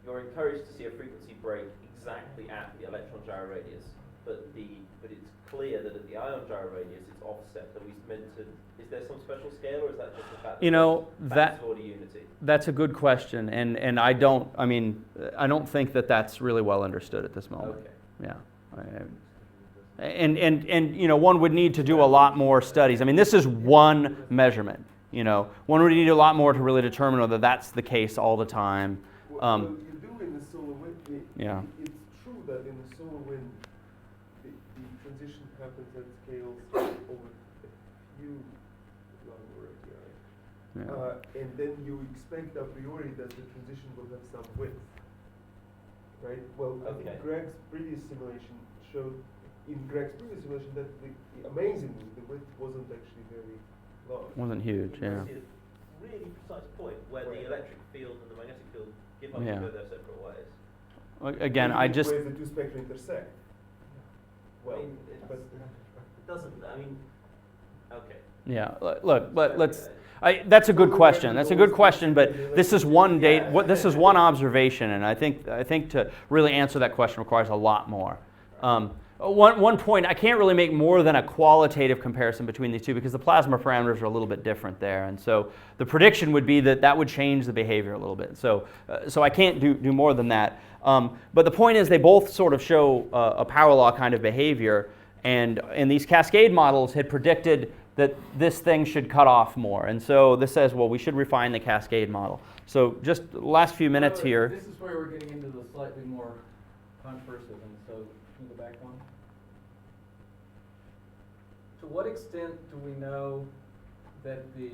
you're encouraged to see a frequency break exactly at the electron gyro radius, but it's clear that at the ion gyro radius it's offset. Are we meant to? Is there some special scale, or is that just the fact that you know that's order unity? That's a good question, and I don't think that that's really well understood at this moment. Okay. Yeah. And you know, one would need to do a lot more studies. I mean, this is one measurement. You know, one would need a lot more to really determine whether that's the case all the time. Well, you do in the solar wind. Yeah. It's true that in the solar wind, the transition happens at scales over a few lambda radii. Yeah. And then you expect a priori that the transition will have some width. Right? Well, I think Greg's previous simulation showed, that amazingly, the width wasn't actually very large. Wasn't huge, yeah. It's a really precise point where the electric field and the magnetic field give up Yeah. and go their separate ways. Again, I just... Where the two spectra intersect. Well, I mean, but it doesn't, I mean, okay. Yeah, look, but let's... that's a good question. That's a good question, but this is one date. This is one observation, and I think to really answer that question requires a lot more. One point, I can't really make more than a qualitative comparison between these two because the plasma parameters are a little bit different there, and so the prediction would be that would change the behavior a little bit. So I can't do more than that. But the point is, they both sort of show a power law kind of behavior, and these Cascade models had predicted that this thing should cut off more. And so this says, well, we should refine the Cascade model. So just last few minutes here. This is where we're getting into the slightly more controversial thing. So can you go back one? To what extent do we know that the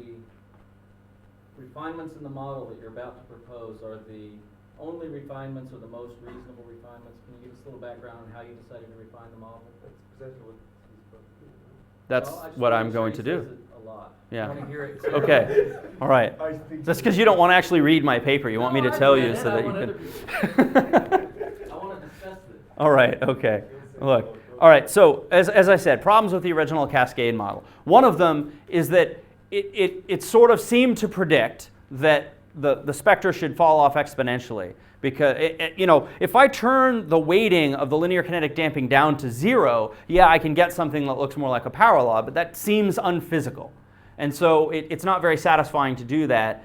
refinements in the model that you're about to propose are the only refinements or the most reasonable refinements? Can you give us a little background on how you decided to refine the model? that's exactly what he's about to do. That's Well, I just what wanna I'm make going sure to he do. says it a lot. Yeah. I want to hear it. Okay. All right. I think That's because you don't want to actually read my paper. You want me to tell you so that you I can... want to discuss this. All right. Okay. Look. All right. So as I said, problems with the original Cascade model. One of them is that it sort of seemed to predict that the spectra should fall off exponentially. Because, you know, if I turn the weighting of the linear kinetic damping down to 0, yeah, I can get something that looks more like a power law, but that seems unphysical. And so it's not very satisfying to do that.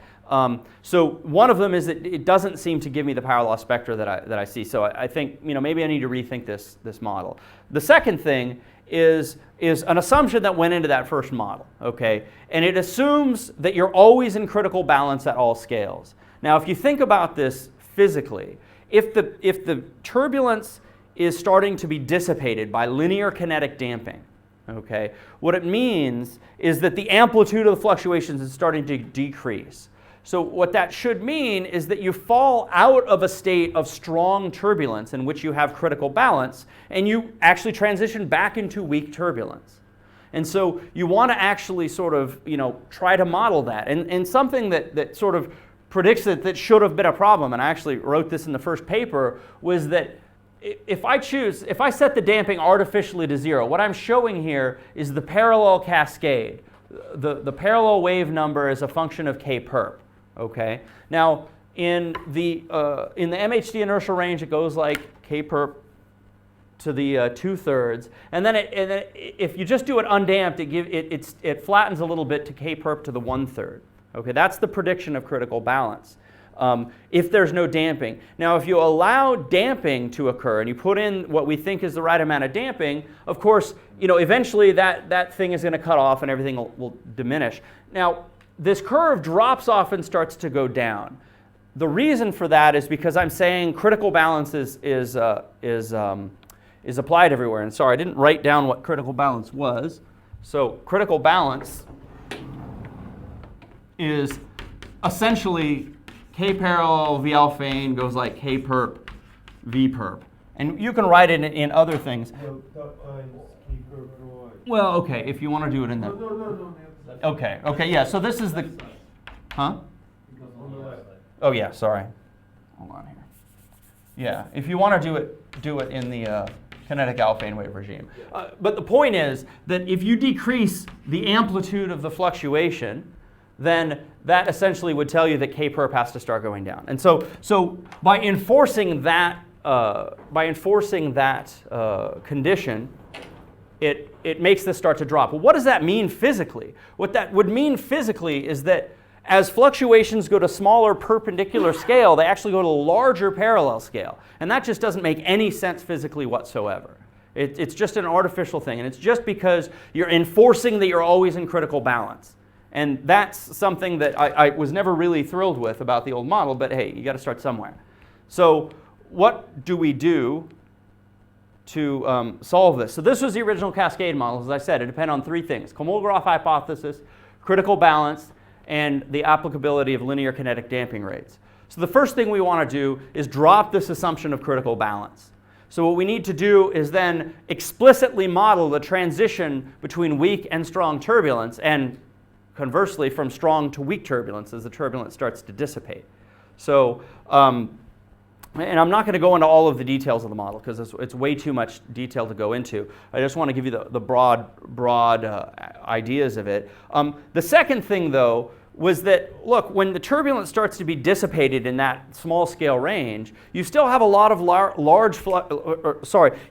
So one of them is that it doesn't seem to give me the power law spectra that I see. So I think, you know, maybe I need to rethink this model. The second thing is an assumption that went into that first model, okay? And it assumes that you're always in critical balance at all scales. Now, if you think about this physically, if the turbulence is starting to be dissipated by linear kinetic damping, okay, what it means is that the amplitude of the fluctuations is starting to decrease. So what that should mean is that you fall out of a state of strong turbulence in which you have critical balance, and you actually transition back into weak turbulence. And so you want to actually sort of, you know, try to model that. And something that sort of predicts that should have been a problem, and I actually wrote this in the first paper, was that if I set the damping artificially to 0, what I'm showing here is the parallel cascade. The parallel wave number is a function of k perp. Okay. Now in the MHD inertial range, it goes like k perp to the 2/3, and then if you just do it undamped, it flattens a little bit to K perp to the 1/3. Okay, that's the prediction of critical balance. If there's no damping. Now, if you allow damping to occur and you put in what we think is the right amount of damping, of course, eventually that thing is going to cut off and everything will diminish. Now, this curve drops off and starts to go down. The reason for that is because I'm saying critical balance is applied everywhere. And sorry, I didn't write down what critical balance was. So critical balance is essentially K parallel V alphane goes like K perp V perp. And you can write it in other things. Well, okay, if you want to do it in that. No. Okay, yeah, so this is the, huh? Oh yeah, sorry. Hold on here. Yeah, if you want to do it in the kinetic alphane wave regime. But the point is that if you decrease the amplitude of the fluctuation, then that essentially would tell you that K perp has to start going down. And so by enforcing that condition, it makes this start to drop. Well, what does that mean physically? What that would mean physically is that as fluctuations go to smaller perpendicular scale, they actually go to a larger parallel scale. And that just doesn't make any sense physically whatsoever. It's just an artificial thing. And it's just because you're enforcing that you're always in critical balance. And that's something that I was never really thrilled with about the old model, but hey, you got to start somewhere. So what do we do to solve this? So this was the original Cascade model. As I said, it depended on three things: Kolmogorov hypothesis, critical balance, and the applicability of linear kinetic damping rates. So the first thing we want to do is drop this assumption of critical balance. So what we need to do is then explicitly model the transition between weak and strong turbulence, and conversely from strong to weak turbulence as the turbulence starts to dissipate. So, and I'm not going to go into all of the details of the model because it's way too much detail to go into. I just want to give you the broad ideas of it. The second thing, though, was that, look, when the turbulence starts to be dissipated in that small scale range, you still have a lot of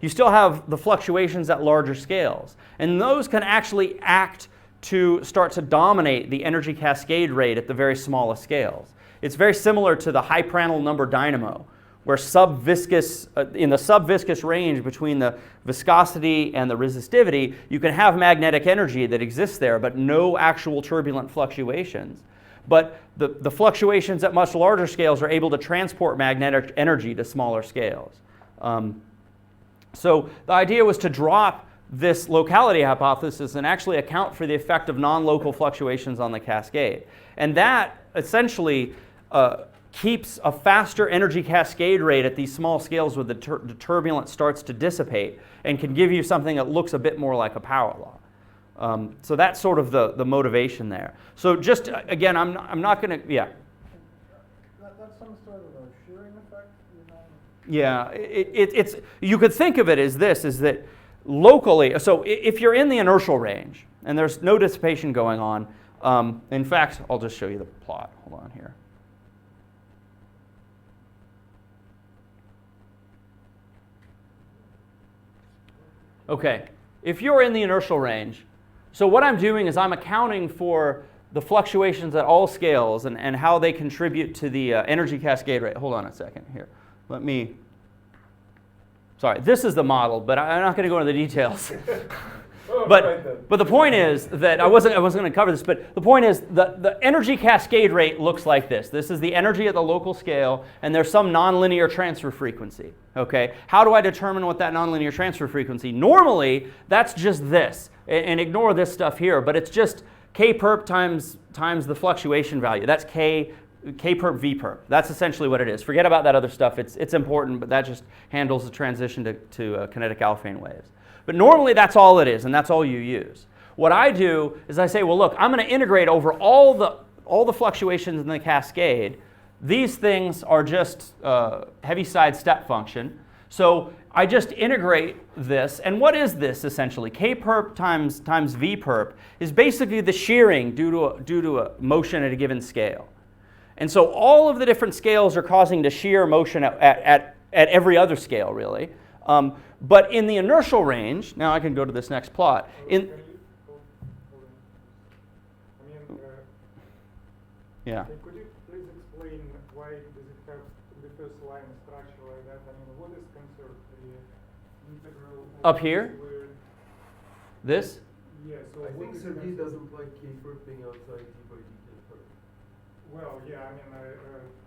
you still have the fluctuations at larger scales. And those can actually act to start to dominate the energy cascade rate at the very smallest scales. It's very similar to the high Prandtl number dynamo, where in the subviscous range between the viscosity and the resistivity, you can have magnetic energy that exists there, but no actual turbulent fluctuations. But the fluctuations at much larger scales are able to transport magnetic energy to smaller scales. So the idea was to drop this locality hypothesis and actually account for the effect of non-local fluctuations on the cascade. And that essentially keeps a faster energy cascade rate at these small scales where the turbulence starts to dissipate and can give you something that looks a bit more like a power law. So that's sort of the motivation there. So just, again, I'm not going to, yeah. That's some sort of a shearing effect? Yeah, it's you could think of it as this, is that locally, so if you're in the inertial range and there's no dissipation going on, in fact, I'll just show you the plot. Hold on here. Okay, if you're in the inertial range, so what I'm doing is I'm accounting for the fluctuations at all scales and how they contribute to the energy cascade rate. Hold on a second here. Sorry, this is the model, but I'm not going to go into the details. But the point is that I wasn't going to cover this, but the point is the energy cascade rate looks like this. This is the energy at the local scale, and there's some nonlinear transfer frequency. Okay, how do I determine what that nonlinear transfer frequency? Normally, that's just this, and ignore this stuff here, but it's just K perp times the fluctuation value. That's K perp V perp. That's essentially what it is. Forget about that other stuff. It's important, but that just handles the transition to kinetic alphane waves. But normally that's all it is, and that's all you use. What I do is I say, well, look, I'm going to integrate over all the fluctuations in the cascade. These things are just Heaviside step function. So I just integrate this, and what is this essentially? K perp times V perp is basically the shearing due to a motion at a given scale. And so all of the different scales are causing the shear motion at every other scale, really. But in the inertial range, now I can go to this next plot. Can you, hold on. I mean, Yeah. could you please explain why does it have the first line structure like that? I mean, what is conserved? The integral Up here? squared- This? Yeah, so I what think is Sergey conserved? doesn't like K-perp being outside d by d K-perp. Well, yeah, I mean,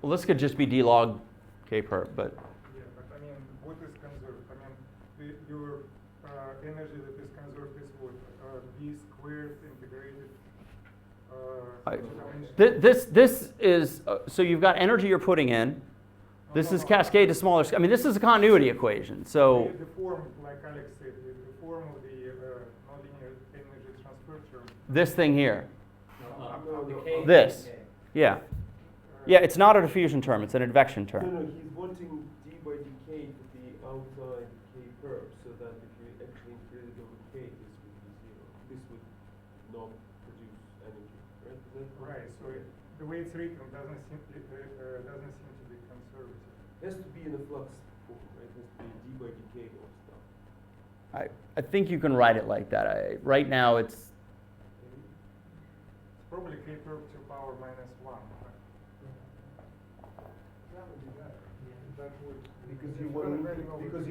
Well, this could just be d log k perp, but yeah, but I mean, what is conserved? I mean, your energy that is conserved is what? B squared integrated. this is, so you've got energy you're putting in. This is cascade to smaller, I mean, this is a continuity equation. So The form, like Alex said, the form of the nonlinear energy transfer term. this thing here, Decay. This. yeah. Yeah, it's not a diffusion term, it's an advection No, term. no, he's wanting d by dk to be outside K-perp, so that if you actually increase it over K, this would be zero. This would not produce energy, right? Is that Right. So the way it's written doesn't seem to be conservative. It has to be in a flux form, right? It has to be d by dk of stuff. I think you can write it like that. Right now it's, It's probably k perp to power minus 1. That would be better. That would. Because you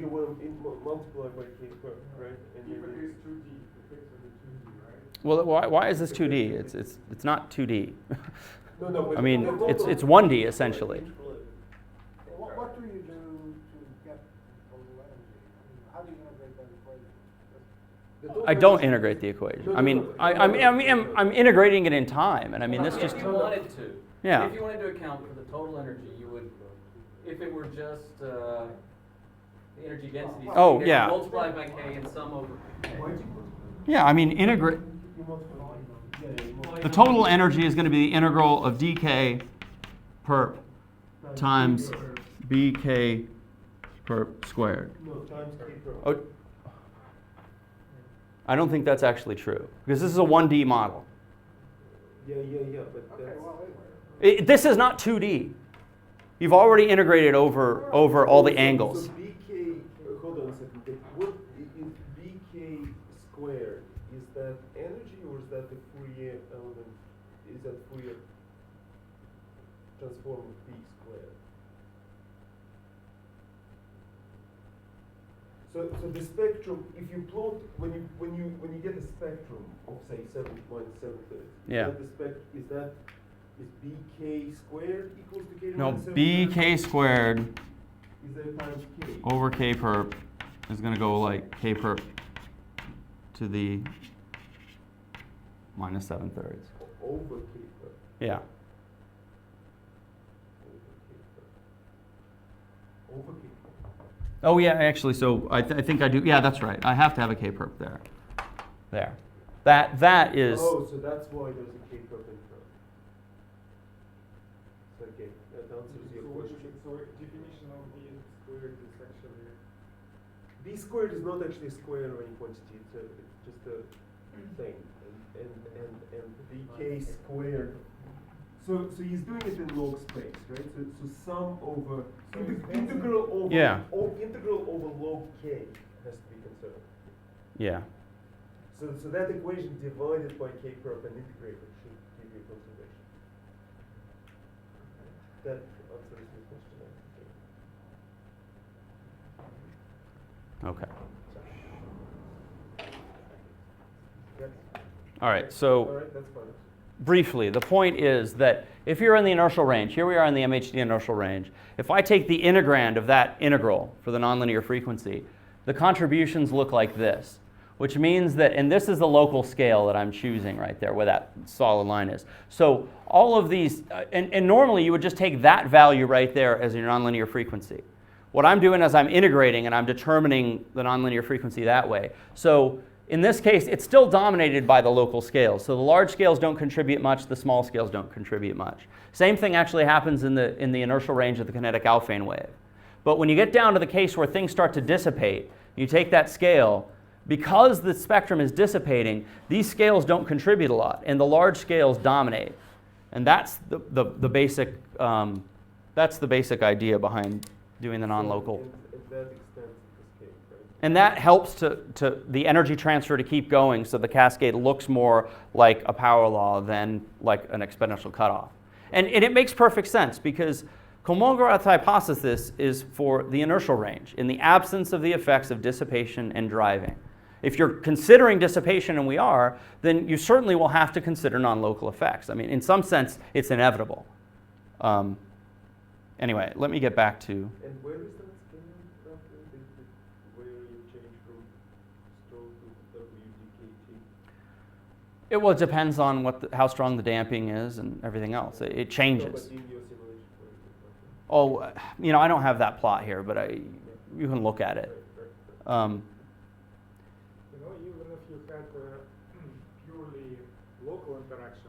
want to multiply by K-perp, right? And If you're it is 2D, the fix of the 2D, right? well, why is this 2D? It's not 2D. no, no. But I mean, no, it's no, 1D essentially. What do you do to get total energy? I mean, how do you integrate that equation? I don't integrate the equation. I mean, I'm integrating it in time, and I mean, this If just, you wanted to. yeah. If you wanted to account for the total energy, you would, if it were just the energy density. Oh, you yeah. multiply by k and sum over k. Yeah, I mean, integrate. The total energy is going to be the integral of dk perp times bk perp squared. No, times K-perp. Oh, I don't think that's actually true, because this is a 1D model. Yeah, but Okay, that's... well, anyway. This is not 2D. You've already integrated over all the angles. So bk, hold on a second. What is bk squared? Is that energy or is that the Fourier element? Is that Fourier transform of b squared? So the spectrum, if you plot when you get a spectrum of say 7 minus 7/3, Yeah. Is bk squared equals to k No, minus 7/3? bk squared Is that times k? over k perp is going to go like k perp to the minus 7/3. Over k perp. Yeah. Over k perp. Oh yeah, actually, so I think I do. Yeah, that's right. I have to have a k perp there. There. That is. Oh, so that's why there's a k perp in front. Okay, that answers your question. So definition of b squared is actually. B squared is not actually a square of any quantity. It's just a thing, and bk squared. So he's doing it in log space, right? So sum over integral over Yeah. Integral over log k has to be conserved. Yeah. So that equation divided by k perp and integrated should give you conservation. That answers the question. I think. Okay. Yes. All right. So. All right, that's fine. Briefly, the point is that if you're in the inertial range, here we are in the MHD inertial range, if I take the integrand of that integral for the nonlinear frequency, the contributions look like this, which means that, and this is the local scale that I'm choosing right there where that solid line is. So all of these, and normally you would just take that value right there as your nonlinear frequency. What I'm doing is I'm integrating and I'm determining the nonlinear frequency that way. So in this case, it's still dominated by the local scales. So the large scales don't contribute much, the small scales don't contribute much. Same thing actually happens in the inertial range of the kinetic Alfvén wave. But when you get down to the case where things start to dissipate, you take that scale, because the spectrum is dissipating, these scales don't contribute a lot, and the large scales dominate. And that's the basic idea behind doing the nonlocal. And that extends to the scale. And that helps to the energy transfer to keep going, so the cascade looks more like a power law than like an exponential cutoff. And it makes perfect sense, because Kolmogor's hypothesis is for the inertial range, in the absence of the effects of dissipation and driving. If you're considering dissipation, and we are, then you certainly will have to consider non-local effects. I mean, in some sense, it's inevitable. Anyway, let me get back to... And where is that scale roughly? Where you change from stroke to WDKT? Well, it depends on how strong the damping is and everything else. It No, changes. but in your simulation, where is it? Oh, I don't have that plot here, but you can look at it. Even if you had a purely local interaction,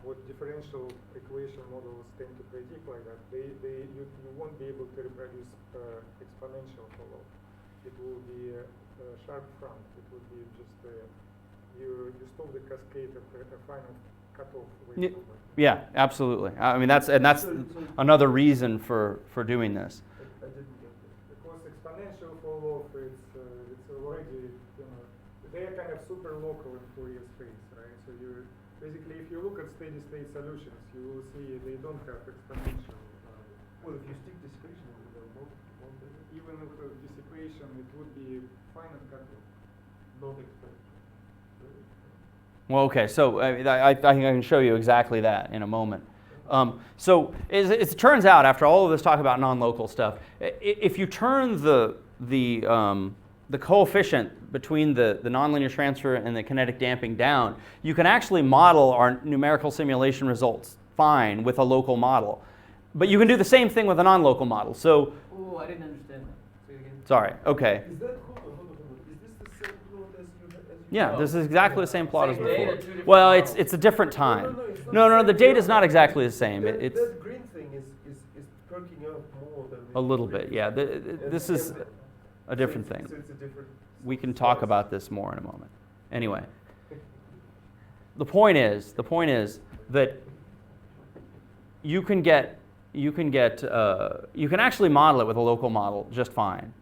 what differential equation models tend to predict like that, you won't be able to reproduce exponential follow. It will be a sharp front. It will be just you stop the cascade at a final cutoff wave number. Yeah, absolutely. I mean, that's another reason for doing this. I didn't get that. Because exponential fall-off, it's already, they are kind of super local in Fourier space, right? So you basically, if you look at steady-state solutions, you will see they don't have exponential. Well, if you stick dissipation over them, won't they? Even with dissipation, it would be finite cutoff. Not exponential. Well, okay, so I think I can show you exactly that in a moment. So as it turns out, after all of this talk about non-local stuff, if you turn the coefficient between the nonlinear transfer and the kinetic damping down, you can actually model our numerical simulation results fine with a local model. But you can do the same thing with a non-local model. So, Oh, I didn't understand that. Say it again. sorry, okay. Is that, hold on. Is this the same plot as you had? Yeah, this is exactly the same plot as Same data, before. two different Well, models. it's a different time. it's not No, the the same. data is not exactly the same. It's That green thing is perking up more than a little bit, yeah. This is a different thing. So it's a different. We can talk about this more in a moment. Anyway, the point is that you can actually model it with a local model just fine,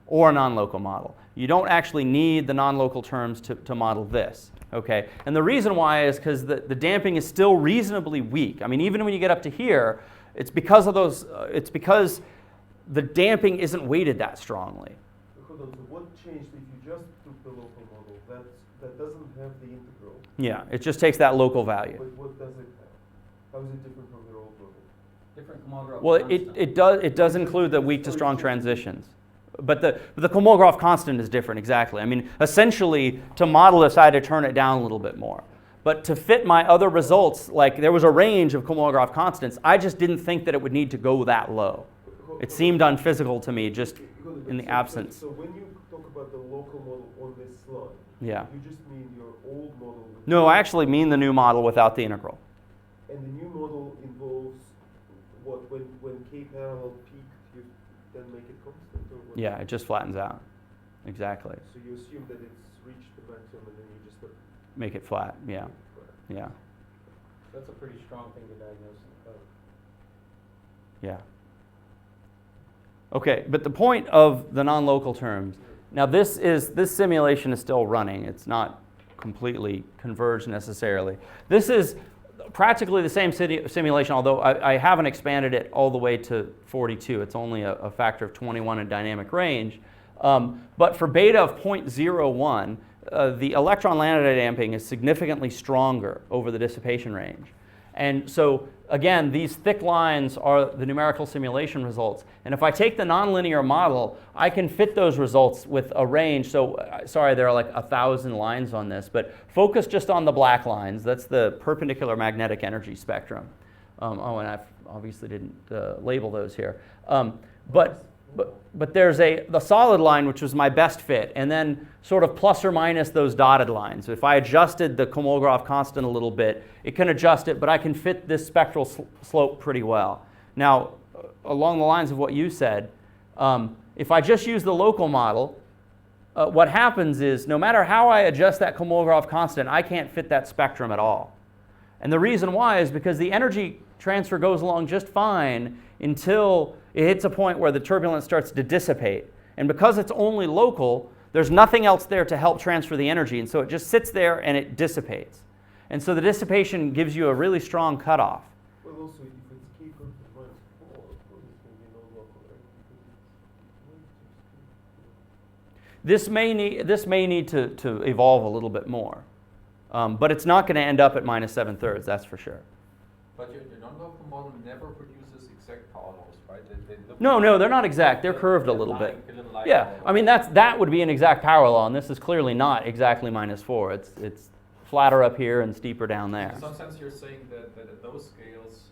or a non-local model. You don't actually need the non-local terms to model this, okay? And the reason why is because the damping is still reasonably weak. I mean, even when you get up to here, it's because of those. It's because the damping isn't weighted that strongly. Hold on. So what changed if you just took the local model? That doesn't have the integral. Yeah, it just takes that local value. But what does it have? How is it different from your old model? Different Kolmogorov Well, constant. it does include the weak to strong transitions, but the Kolmogorov constant is different exactly. I mean, essentially, to model this, I had to turn it down a little bit more. But to fit my other results, like there was a range of Kolmogorov constants, I just didn't think that it would need to go that low. It seemed unphysical to me, just in the absence. So when you talk about the local model on this slide, Yeah. you just mean your old model. With No, I actually mean the new model without the integral. And the new model involves what? When K parallel peaked, you then make it constant, or what? Yeah, it just flattens out. Exactly. So you assume that it's reached the maximum, and then you just Make it flat. Yeah. make it flat. Yeah. That's a pretty strong thing to diagnose in the code. Yeah. Okay, but the point of the non-local terms, now this simulation is still running. It's not completely converged necessarily. This is practically the same simulation, although I haven't expanded it all the way to 42. It's only a factor of 21 in dynamic range. But for beta of 0.01, the electron lambda damping is significantly stronger over the dissipation range. And so, again, these thick lines are the numerical simulation results. And if I take the nonlinear model, I can fit those results with a range. So, sorry, there are like 1,000 lines on this, but focus just on the black lines. That's the perpendicular magnetic energy spectrum. And I obviously didn't label those here. But there's the solid line, which was my best fit, and then sort of plus or minus those dotted lines. If I adjusted the Kolmogorov constant a little bit, it can adjust it, but I can fit this spectral slope pretty well. Now, along the lines of what you said, if I just use the local model, what happens is no matter how I adjust that Kolmogorov constant, I can't fit that spectrum at all. And the reason why is because the energy transfer goes along just fine until it hits a point where the turbulence starts to dissipate. And because it's only local, there's nothing else there to help transfer the energy, and so it just sits there and it dissipates. And so the dissipation gives you a really strong cutoff. Well, also, if it's k equal to -4, of course it's going to be non-local, right? Because This may need to evolve a little bit more. But it's not going to end up at -7/3, that's for sure. But your non-local model never produces exact power laws, right? They look No, they're not exact. They're curved a little bit. Yeah, I mean that would be an exact power law, and this is clearly not exactly -4. It's flatter up here and steeper down there. In some sense, you're saying that at those scales,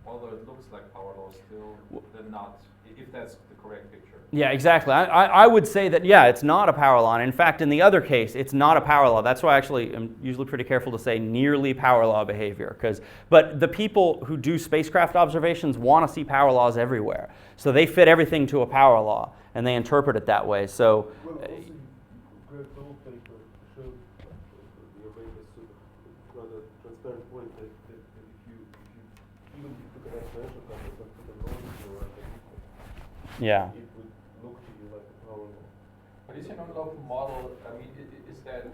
although it looks like power laws, still they're not. If that's the correct picture. Yeah, exactly. I would say that, yeah, it's not a power law. And in fact, in the other case, it's not a power law. That's why actually I'm usually pretty careful to say nearly power law behavior. But the people who do spacecraft observations want to see power laws everywhere. So they fit everything to a power law, and they interpret it that way. So, well, also, Greg Gold paper showed you made this sort of rather transparent point that if you even if you took an exponential calculus and put a non-zero at the equal, yeah. it would look to you like a power law. But is your non-local model, I mean, is that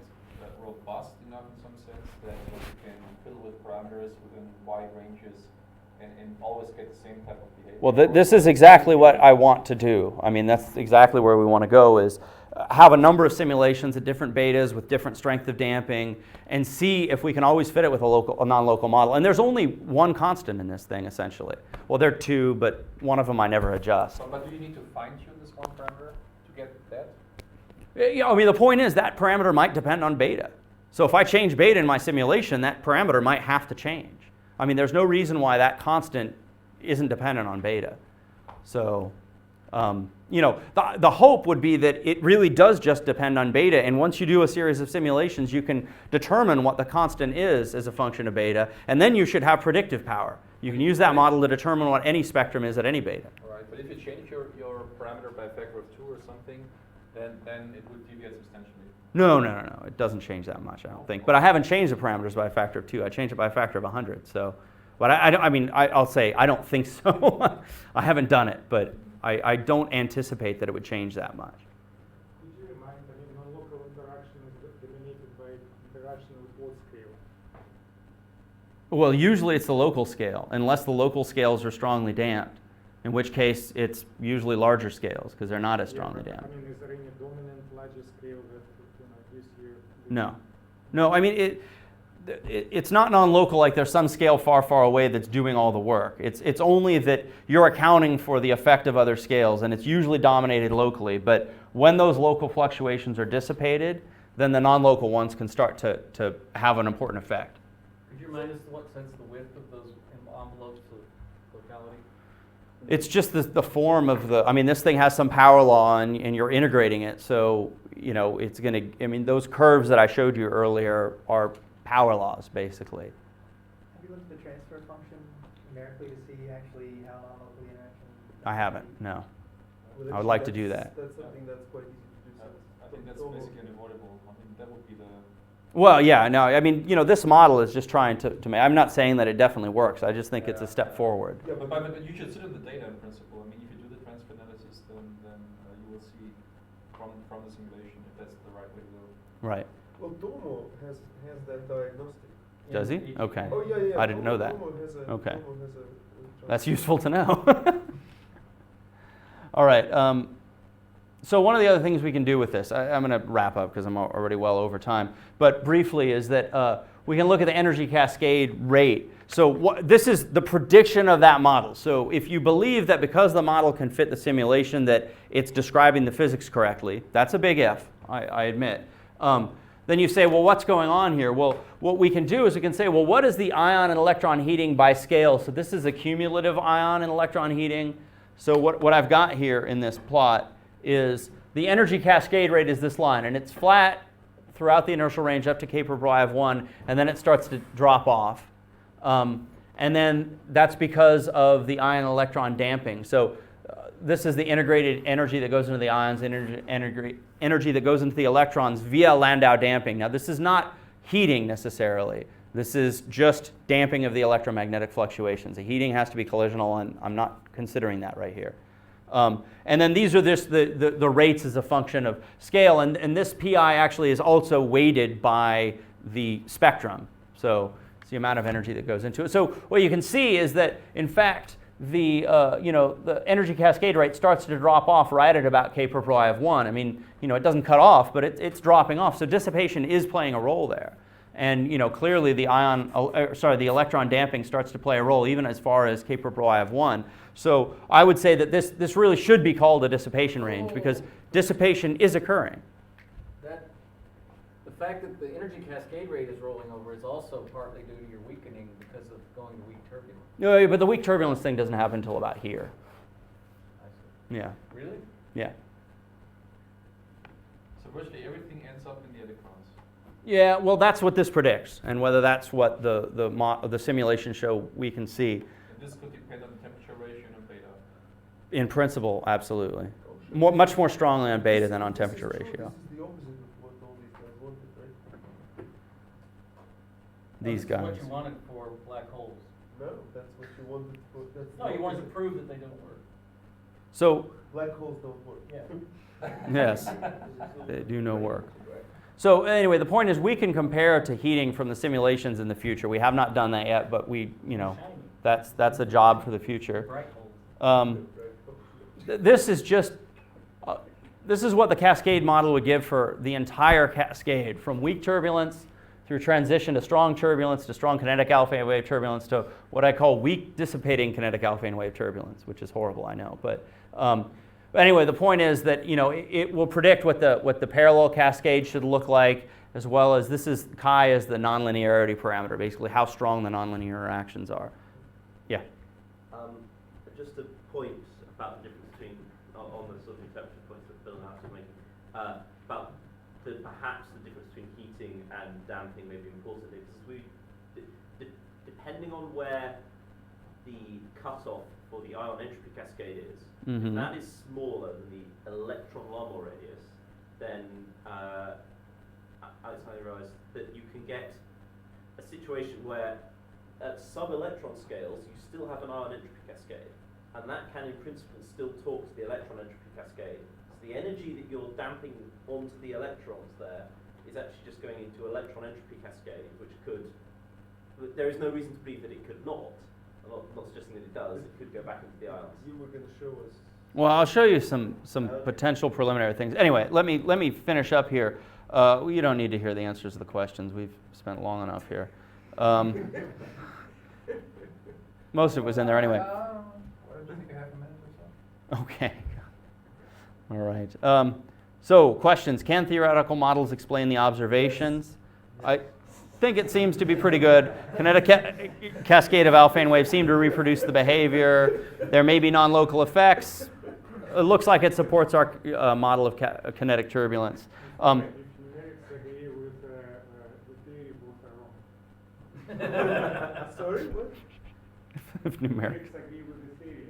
robust enough in some sense that you can fill with parameters within wide ranges and always get the same type of behavior? Well, this is exactly what I want to do. I mean, that's exactly where we want to go, is have a number of simulations at different betas with different strength of damping and see if we can always fit it with a non-local model. And there's only one constant in this thing, essentially. Well, there are two, but one of them I never adjust. But do you need to fine-tune this one parameter to get that? Yeah, I mean, the point is that parameter might depend on beta. So if I change beta in my simulation, that parameter might have to change. I mean, there's no reason why that constant isn't dependent on beta. So, the hope would be that it really does just depend on beta, and once you do a series of simulations, you can determine what the constant is as a function of beta, and then you should have predictive power. You can use that model to determine what any spectrum is at any beta. All right, but if you change your parameter by a factor of 2 or something, then it would deviate substantially. No. It doesn't change that much, I don't think. But I haven't changed the parameters by a factor of 2. I changed it by a factor of 100. So, but I'll say I don't think so. I haven't done it, but I don't anticipate that it would change that much. Could you remind, non-local interaction is dominated by interaction with what scale? Well, usually it's the local scale, unless the local scales are strongly damped, in which case it's usually larger scales because they're not as strongly damped. I mean, is there any dominant larger scale that gives you? No. I mean, it's not non-local like there's some scale far, far away that's doing all the work. It's only that you're accounting for the effect of other scales, and it's usually dominated locally. But when those local fluctuations are dissipated, then the non-local ones can start to have an important effect. Could you remind us what sense the width of those envelopes of locality? It's just the form of this thing has some power law and you're integrating it. So, it's going to, those curves that I showed you earlier are power laws, basically. Have you looked at the transfer function numerically to see actually how non-local interaction? I haven't, no. Well, I would like to do that. That's something that's quite easy to do. I think that's basically unavoidable. I mean, that would be the... Well, yeah, no, this model is just trying to make, I'm not saying that it definitely works. I just think it's a step forward. Yeah, but you should sit on the data in principle. I mean, if you do the transfer analysis, then you will see from the simulation if that's the right way to go. Right. Well, Domo has that diagnostic. Does he? Okay. Oh, yeah. I didn't know that. Domo has a, Okay. Domo has a That's useful to know. All right. So one of the other things we can do with this, I'm going to wrap up because I'm already well over time, but briefly is that we can look at the energy cascade rate. So this is the prediction of that model. So if you believe that because the model can fit the simulation that it's describing the physics correctly, that's a big if, I admit. Then you say, well, what's going on here? Well, what we can do is we can say, well, what is the ion and electron heating by scale? So this is a cumulative ion and electron heating. So what I've got here in this plot is the energy cascade rate is this line, and it's flat throughout the inertial range up to k per pi of 1, and then it starts to drop off. And then that's because of the ion electron damping. So this is the integrated energy that goes into the ions, energy that goes into the electrons via Landau damping. Now this is not heating necessarily. This is just damping of the electromagnetic fluctuations. The heating has to be collisional, and I'm not considering that right here. And then these are just the rates as a function of scale, and this PI actually is also weighted by the spectrum. So it's the amount of energy that goes into it. So what you can see is that, in fact, the energy cascade rate starts to drop off right at about k purple I of 1. I mean, it doesn't cut off, but it's dropping off. So dissipation is playing a role there. And clearly the electron damping starts to play a role even as far as k purple I of 1. So I would say that this really should be called a dissipation range because dissipation is occurring. The fact that the energy cascade rate is rolling over is also partly due to your weakening because of going to weak turbulence. No, but the weak turbulence thing doesn't happen until about here. I see. Yeah. Really? Yeah. So virtually everything ends up in the electrons. Yeah, well, that's what this predicts, and whether that's what the simulations show we can see. And this could depend on the temperature ratio and beta. In principle, absolutely. Much more strongly on beta than on temperature ratio. This is the opposite of what all these guys wanted, right? These That's guys. what you wanted for black holes. No, that's what you wanted for. That's No, the you wanted to opposite. prove that they don't work. So, Black holes don't work. Yeah. yes, they do no work. So anyway, the point is we can compare to heating from the simulations in the future. We have not done that yet, but that's a job for the future. Bright holes. This is just, this is what the Cascade model would give for the entire cascade, from weak turbulence through transition to strong turbulence, to strong kinetic alpha wave turbulence, to what I call weak dissipating kinetic alpha wave turbulence, which is horrible, I know. But anyway, the point is that it will predict what the parallel cascade should look like, as well as this is chi as the nonlinearity parameter, basically how strong the nonlinear interactions are. Yeah. Just a point about the difference between, on the sort of interpretive points that Bill and Alex were making, about perhaps the difference between heating and damping may be important here, because depending on where the cutoff for the ion entropy cascade is, if that is smaller than the electron Larmor radius, then I realised that you can get a situation where at sub-electron scales you still have an ion entropy cascade, and that can in principle still talk to the electron entropy cascade. So the energy that you're damping onto the electrons there is actually just going into electron entropy cascade, which could, there is no reason to believe that it could not. I'm not suggesting that it does. It could go back into the ions. You were going to show us. Well, I'll show you some potential preliminary things. Anyway, let me finish up here. You don't need to hear the answers to the questions. We've spent long enough here. Most of it was in there anyway. Okay. All right. So, questions. Can theoretical models explain the observations? I think it seems to be pretty good. Kinetic cascade of alphane waves seem to reproduce the behavior. There may be non-local effects. It looks like it supports our model of kinetic turbulence. If numerics agree with the theory, both are wrong. Sorry, what? If numeric. Numerics agree with the theory,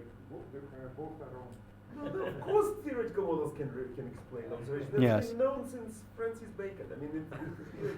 both are wrong. No, of course theoretical models can explain observations. That's Yes. been known since Francis Bacon. I mean,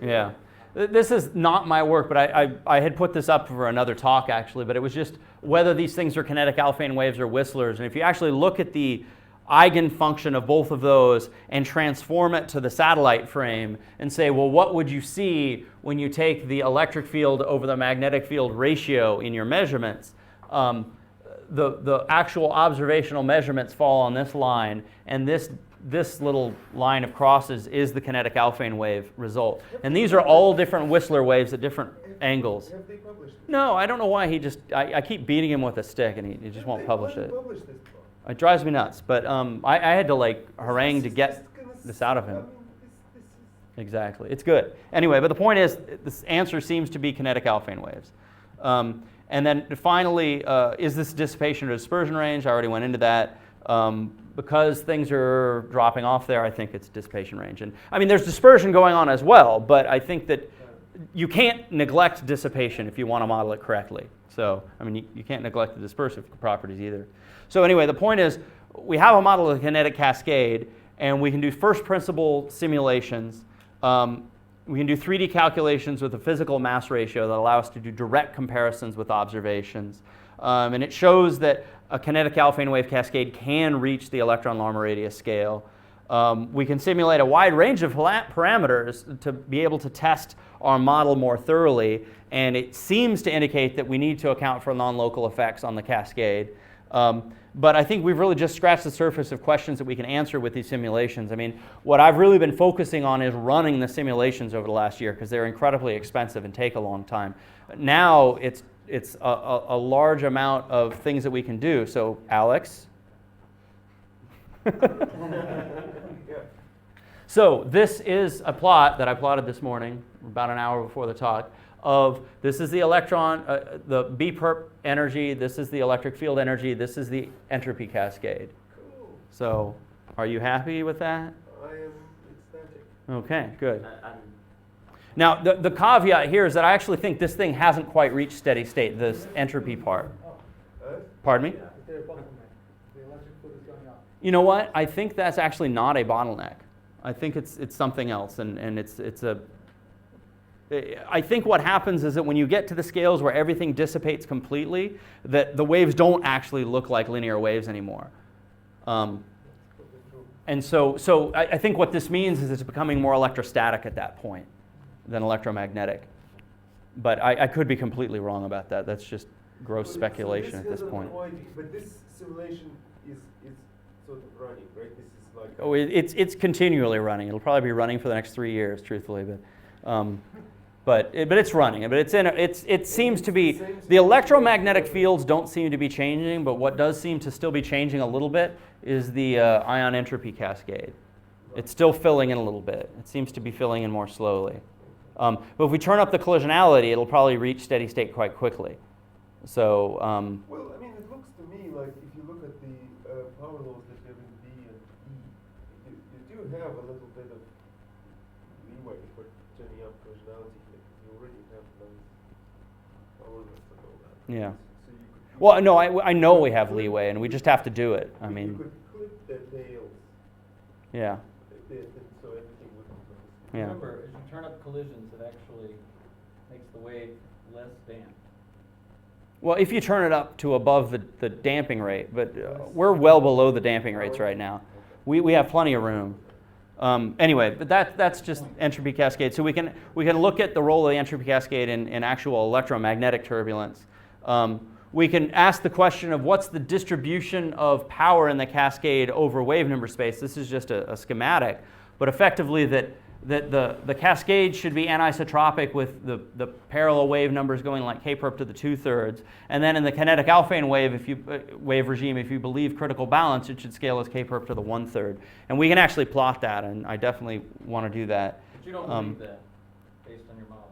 Yeah. This is not my work, but I had put this up for another talk, actually, but it was just whether these things are kinetic alphane waves or Whistlers. And if you actually look at the eigenfunction of both of those and transform it to the satellite frame and say, well, what would you see when you take the electric field over the magnetic field ratio in your measurements? The actual observational measurements fall on this line, and this little line of crosses is the kinetic alphane wave result. And these are all different Whistler waves at different angles. Have they published it? No, I don't know why he just, I keep beating him with a stick and he just won't publish it. Publish this book. It drives me nuts, but I had to harangue to get this out of him. I mean, this is Exactly, it's good. Anyway, but the point is, this answer seems to be kinetic alphane waves. And then finally, is this dissipation or dispersion range? I already went into that. Because things are dropping off there, I think it's dissipation range. And I mean, there's dispersion going on as well, but I think that you can't neglect dissipation if you want to model it correctly. So, I mean, you can't neglect the dispersive properties either. So anyway, the point is, we have a model of the kinetic cascade, and we can do first principle simulations. We can do 3D calculations with a physical mass ratio that allow us to do direct comparisons with observations. And it shows that a kinetic alphane wave cascade can reach the electron Larmor radius scale. We can simulate a wide range of parameters to be able to test our model more thoroughly, and it seems to indicate that we need to account for non-local effects on the cascade. But I think we've really just scratched the surface of questions that we can answer with these simulations. I mean, what I've really been focusing on is running the simulations over the last year because they're incredibly expensive and take a long time. Now it's a large amount of things that we can do. So, Alex? So this is a plot that I plotted this morning, about an hour before the talk, of this is the electron, the B perp energy, this is the electric field energy, this is the entropy cascade. Cool. So are you happy with that? I am ecstatic. Okay, good. And Now the caveat here is that I actually think this thing hasn't quite reached steady state, this entropy part. Pardon me? Is there a bottleneck? The electric field is going up. You know what? I think that's actually not a bottleneck. I think it's something else, and it's a. I think what happens is that when you get to the scales where everything dissipates completely, that the waves don't actually look like linear waves anymore. And so I think what this means is it's becoming more electrostatic at that point than electromagnetic. But I could be completely wrong about that. That's just gross So speculation at this hasn't point. But this simulation is sort of running, right? This is like. Oh, it's continually running. It'll probably be running for the next 3 years, truthfully, but it's running. But it seems to be the electromagnetic fields don't seem to be changing, but what does seem to still be changing a little bit is the ion entropy cascade. It's still filling in a little bit. It seems to be filling in more slowly. But if we turn up the collisionality, it'll probably reach steady state quite quickly. So. Well, I mean, it looks to me like if you look at the power laws that you have in B and E, you do have a little bit of leeway for turning up collisionality here. You already have those power laws and all that. Yeah. So you could. Well, no, I know we have leeway, and we just have to do it. I You mean, could clip the tails yeah, a bit, and so everything would be nice. yeah. Remember, as you turn up collisions, it actually makes the wave less damp. Well, if you turn it up to above the damping rate, but we're well below the damping rates right now. We have plenty of room. Anyway, but that's just entropy cascade. So we can look at the role of the entropy cascade in actual electromagnetic turbulence. We can ask the question of what's the distribution of power in the cascade over wave number space. This is just a schematic, but effectively that the cascade should be anisotropic with the parallel wave numbers going like k perp to the 2/3, and then in the kinetic alphane wave regime, if you believe critical balance, it should scale as k perp to the 1/3. And we can actually plot that, and I definitely want to do that. But you don't believe that, based on your model.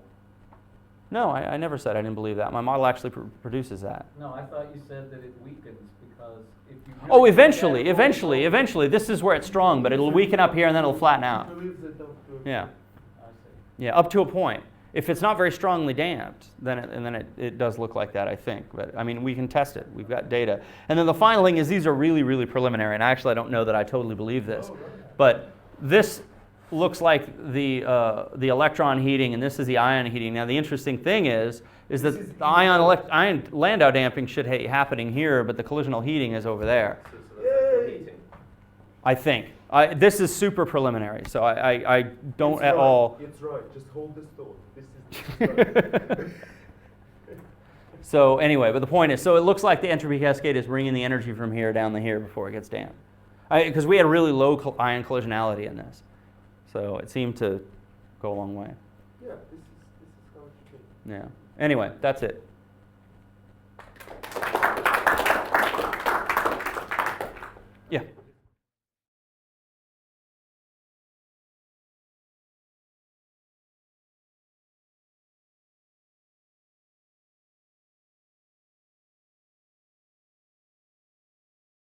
No, I never said I didn't believe that. My model actually produces that. No, I thought you said that it weakens because if you. Oh, really eventually. This is where it's strong, but it'll weaken up here and then it'll flatten out. He believes it up to Yeah. I see. Yeah, up to a point. If it's not very strongly damped, then it does look like that, I think. But I mean, we can test it. We've got data. And then the final thing is these are really, really preliminary. And actually, I don't know that I totally believe this. But this looks like the electron heating, and this is the ion heating. Now, the interesting thing is that the ion Landau damping should be happening here, but the collisional heating is over there. so the electron heating. I think. This is super preliminary, so I don't It's at right. all. It's right. Just hold this thought. This is right. So anyway, but the point is, so it looks like the entropy cascade is bringing the energy from here down to here before it gets damped. Because we had really low ion collisionality in this. So it seemed to go a long way. Yeah, this is how it should be. Yeah. Anyway, that's it. Yeah.